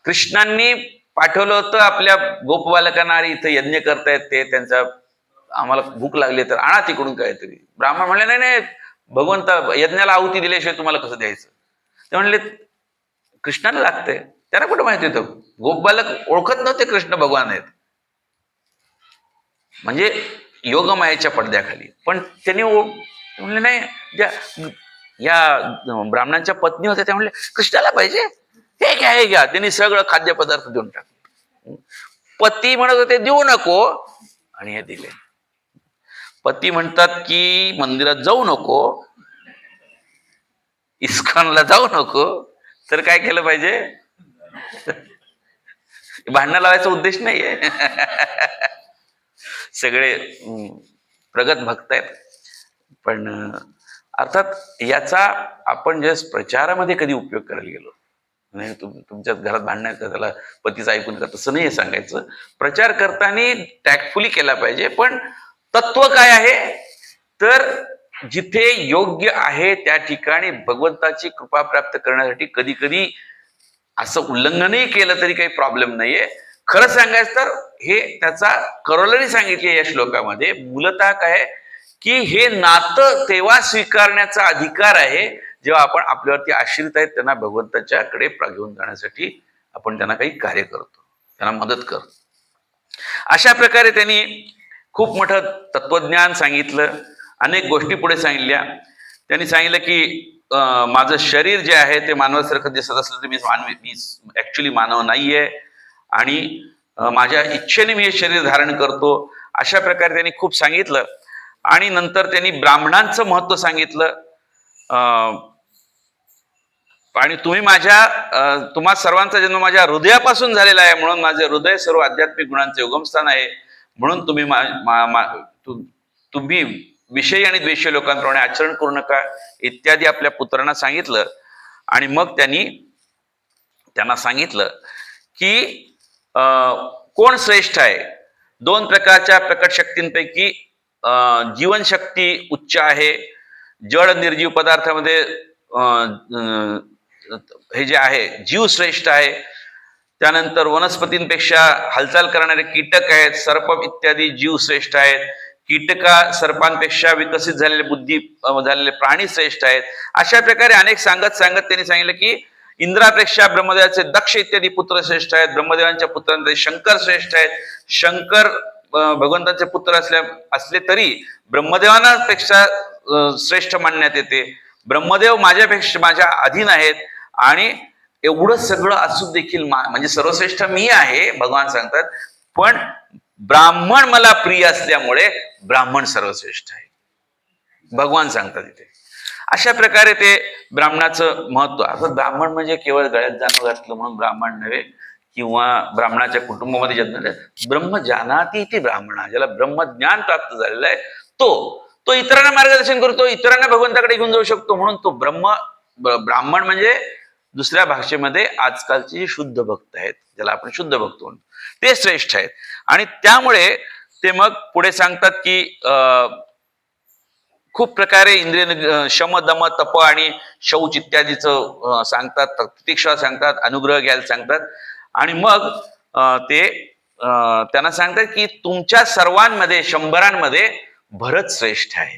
कृष्णांनी पाठवलं होतं आपल्या गोपबालकांना, इथं यज्ञ करतायत ते, त्यांचा आम्हाला भूक लागली तर आणा तिकडून काहीतरी. ब्राह्मण म्हणले नाही नाही, भगवंत यज्ञाला आहुती दिल्याशिवाय तुम्हाला कसं द्यायचं? ते म्हणले कृष्णाला लागतंय. त्यांना कुठं माहिती होतं? गोपबालक ओळखत नव्हते कृष्ण भगवान आहेत, म्हणजे योगमायेच्या पडद्याखाली. पण त्यांनी म्हणले नाही, या ब्राह्मणांच्या पत्नी होत्या, त्या म्हणले कृष्णाला पाहिजे, हे घ्या. त्यांनी सगळं खाद्यपदार्थ देऊन टाकले. पती म्हणत होते देऊ नको, आणि हे दिले. पती म्हणतात की मंदिरात जाऊ नको, इस्कॉनला जाऊ नको, तर काय केलं पाहिजे? भांडणं लावायचा उद्देश नाहीये. सगळे प्रगत भक्त आहेत, पण अर्थात याचा आपण जे प्रचारामध्ये कधी उपयोग करायला गेलो नाही, तुमच्या घरात भांडण का त्याला पतीचं ऐकून का, तसं नाही सांगायचं. प्रचार करताना टॅक्टफुली केला पाहिजे. पण तत्व काय आहे तर जिथे योग्य आहे त्या ठिकाणी भगवंताची कृपा प्राप्त करण्यासाठी कधी कधी असं उल्लंघनही केलं तरी काही प्रॉब्लेम नाहीये. खरं सांगायचं तर हे त्याचा करोलरी सांगितली या श्लोकामध्ये. मूलतः काय की हे नातं तेव्हा स्वीकारण्याचा अधिकार आहे जेव्हा आपण आपल्यावरती आश्रित आहेत त्यांना भगवंताच्याकडे घेऊन जाण्यासाठी आपण त्यांना काही कार्य करतो, त्यांना मदत करतो. अशा प्रकारे त्यांनी खूप मोठं तत्वज्ञान सांगितलं, अनेक गोष्टी पुढे सांगितल्या. त्यांनी सांगितलं की माझं शरीर जे आहे ते मानवासारखं दिसत असलं तर मी ऍक्च्युली मानव नाहीये आणि माझ्या इच्छेने मी हे शरीर धारण करतो. अशा प्रकारे त्यांनी खूप सांगितलं. आणि नंतर त्यांनी ब्राह्मणांचं महत्व सांगितलं. आणि तुम्हा सर्वांचा जन्म माझ्या हृदयापासून झालेला आहे, म्हणून माझे हृदय सर्व आध्यात्मिक गुणांचे उगमस्थान आहे, म्हणून तुम्ही विषयी आणि द्वेषी लोकांप्रमाणे आचरण करू नका इत्यादी आपल्या पुत्रांना सांगितलं. आणि मग त्यांना सांगितलं की कोण श्रेष्ठ आहे. दोन प्रकारच्या प्रकट शक्तींपैकी जीवनशक्ती उच्च आहे. जड निर्जीव पदार्थामध्ये हे जे आहे जीव श्रेष्ठ आहे. त्यानंतर वनस्पतींपेक्षा हालचाल करणारे कीटक आहेत, सर्प इत्यादी जीव श्रेष्ठ आहेत. सर्पांपेक्षा विकसित झालेले बुद्धी झालेले प्राणी श्रेष्ठ आहेत. अशा प्रकारे अनेक सांगत त्यांनी सांगितलं की इंद्रापेक्षा ब्रह्मदेवाचे दक्ष इत्यादी पुत्र श्रेष्ठ आहेत. ब्रह्मदेवांच्या पुत्रांमध्ये शंकर श्रेष्ठ आहेत. शंकर भगवंतांचे पुत्र असले तरी ब्रह्मदेवांपेक्षा श्रेष्ठ मानण्यात येते. ब्रह्मदेव माझ्या अधीन आहेत. आणि एवढं सगळं असून देखील म्हणजे सर्वश्रेष्ठ मी आहे भगवान सांगतात, पण ब्राह्मण मला प्रिय असल्यामुळे ब्राह्मण सर्वश्रेष्ठ आहे भगवान सांगतात इथे. अशा प्रकारे ते ब्राह्मणाचं महत्व. आता ब्राह्मण म्हणजे केवळ गळ्यात जाणं घातलं म्हणून ब्राह्मण नव्हे, किंवा ब्राह्मणाच्या कुटुंबामध्ये जन्मले. ब्रह्मजानाती ती ब्राह्मणा, ज्याला ब्रह्मज्ञान प्राप्त झालेला आहे तो इतरांना मार्गदर्शन करतो, इतरांना भगवंताकडे घेऊन जाऊ शकतो. म्हणून तो ब्राह्मण म्हणजे दुसऱ्या भाषेमध्ये आजकालचे शुद्ध भक्त आहेत, ज्याला आपण शुद्ध भक्त म्हणतो, ते श्रेष्ठ आहेत. आणि त्यामुळे ते मग पुढे सांगतात की खूप प्रकारे इंद्रिय शम दम तप आणि शौच इत्यादीचं सांगतात, प्रतीक्षा सांगतात, अनुग्रह घ्यायला सांगतात. आणि मग त्यांना सांगतात की तुमच्या सर्वांमध्ये 100 भरत श्रेष्ठ आहे,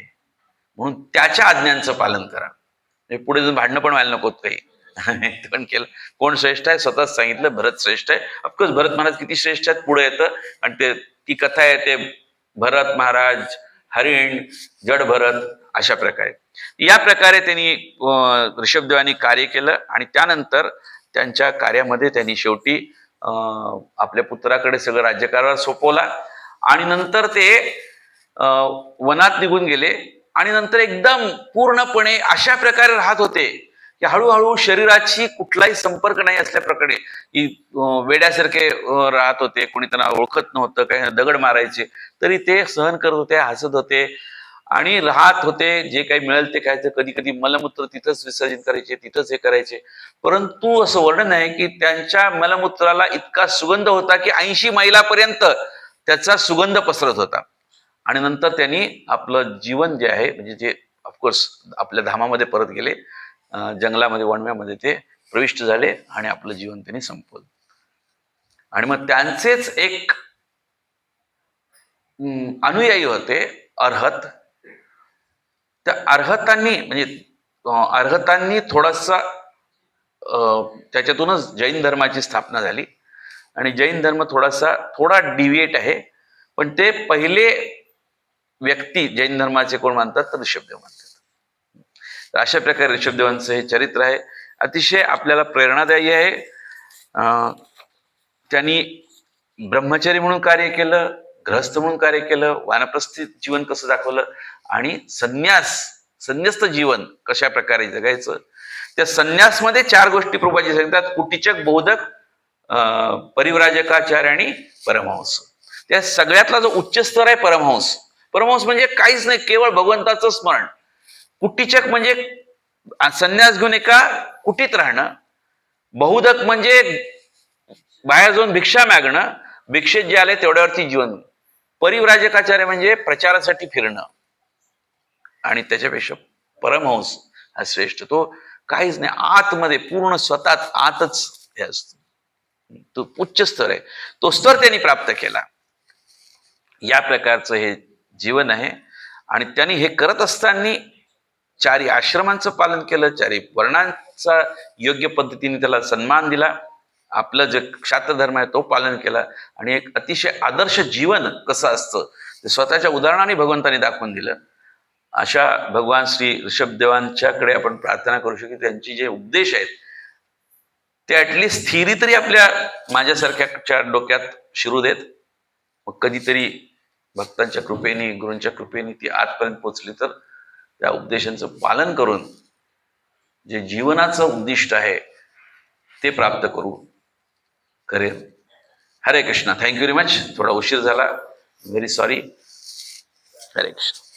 म्हणून त्याच्या आज्ञांचं पालन करा. पुढे जाऊन भांडणं पण व्हायला नकोत काही. पण केलं. कोण श्रेष्ठ आहे स्वतःच सांगितलं, भरत श्रेष्ठ आहे. ऑफकोर्स भरत महाराज किती श्रेष्ठ आहेत पुढे येतं. आणि ती कथा आहे ते भरत महाराज, हरिण, जड भरत, अशा प्रकारे. या प्रकारे त्यांनी ऋषभदेवांनी कार्य केलं. आणि त्यानंतर त्यांच्या कार्यामध्ये त्यांनी शेवटी आपल्या पुत्राकडे सगळं राज्यकारभार सोपवला. आणि नंतर ते वनात निघून गेले. आणि नंतर एकदम पूर्णपणे अशा प्रकारे राहत होते की हळूहळू शरीराची कुठलाही संपर्क नाही असल्या प्रकारे वेड्यासारखे राहत होते. कोणी त्यांना ओळखत नव्हतं, काही दगड मारायचे तरी ते सहन करत होते, हसत होते आणि राहत होते. जे काही मिळेल ते खायचं. कधी कधी मलमूत्र तिथंच विसर्जन करायचे, तिथंच हे करायचे. परंतु असं वर्णन आहे की त्यांच्या मलमूत्राला इतका सुगंध होता की 80 मैलापर्यंत त्याचा सुगंध पसरत होता. आणि नंतर त्यांनी आपलं जीवन जे आहे, म्हणजे जे ऑफकोर्स आपल्या धामामध्ये परत गेले, जंगलामध्ये, वणव्यामध्ये ते प्रविष्ट झाले आणि आपलं जीवन त्यांनी संपवलं. आणि मग त्यांचेच एक अनुयायी होते अर्हत. त्या अर्हतांनी थोडासा त्याच्यातूनच जैन धर्माची स्थापना झाली. आणि जैन धर्म थोडा डिव्हिएट आहे, पण ते पहिले व्यक्ती जैन धर्माचे कोण मानतात तर ऋषभदेव मानतात. तर अशा प्रकारे ऋषभदेवांचं हे चरित्र आहे, अतिशय आपल्याला प्रेरणादायी आहे. त्यांनी ब्रह्मचारी म्हणून कार्य केलं, गृहस्थ म्हणून कार्य केलं, वानप्रस्थित जीवन कसं दाखवलं, आणि संन्यस्त जीवन कशा प्रकारे जगायचं. त्या संन्यासमध्ये 4 गोष्टी प्रभुजी सांगतात: कुटीचक, बोधक, परिव्राजकाचार्य आणि परमहंस. त्या सगळ्यातला जो उच्च स्तर आहे परमहंस. परमहंस म्हणजे काहीच नाही, केवळ भगवंताचं स्मरण. कुटीचक म्हणजे संन्यास घेऊन एका कुटीत राहणं. बहुदक म्हणजे बाहेर जाऊन भिक्षा मागणं, भिक्षेत जे आले तेवढ्यावरती जीवन. परिव्राजकाचार्य म्हणजे प्रचारासाठी फिरणं. आणि त्याच्यापेक्षा परमहंस हा श्रेष्ठ. तो काहीच नाही, आतमध्ये पूर्ण स्वतः आतच हे असतो. तो उच्च स्तर आहे, तो स्तर त्यांनी प्राप्त केला. या प्रकारचं हे जीवन आहे. आणि त्यांनी हे करत असताना चारी आश्रमांचं पालन केलं, चारी वर्णांचा योग्य पद्धतीने त्याला सन्मान दिला, आपलं जे क्षात्रधर्म आहे तो पालन केला. आणि एक अतिशय आदर्श जीवन कसं असतं ते स्वतःच्या उदाहरणाने भगवंतांनी दाखवून दिलं. अशा भगवान श्री ऋषभदेवांच्याकडे आपण प्रार्थना करू शकतो, त्यांची जे उपदेश आहेत ते ऍटलिस्ट थिअरी तरी आपल्या माझ्यासारख्याच्या डोक्यात शिरू देत. मग कधीतरी भक्तांच्या कृपेने, गुरूंच्या कृपेने ती आजपर्यंत पोचली तर त्या उपदेशांचं पालन करून जे जीवनाचं उद्दिष्ट आहे ते प्राप्त करेल. हरे कृष्णा. Thank you very much. थोडा उशीर झाला, व्हेरी सॉरी. हरे कृष्ण.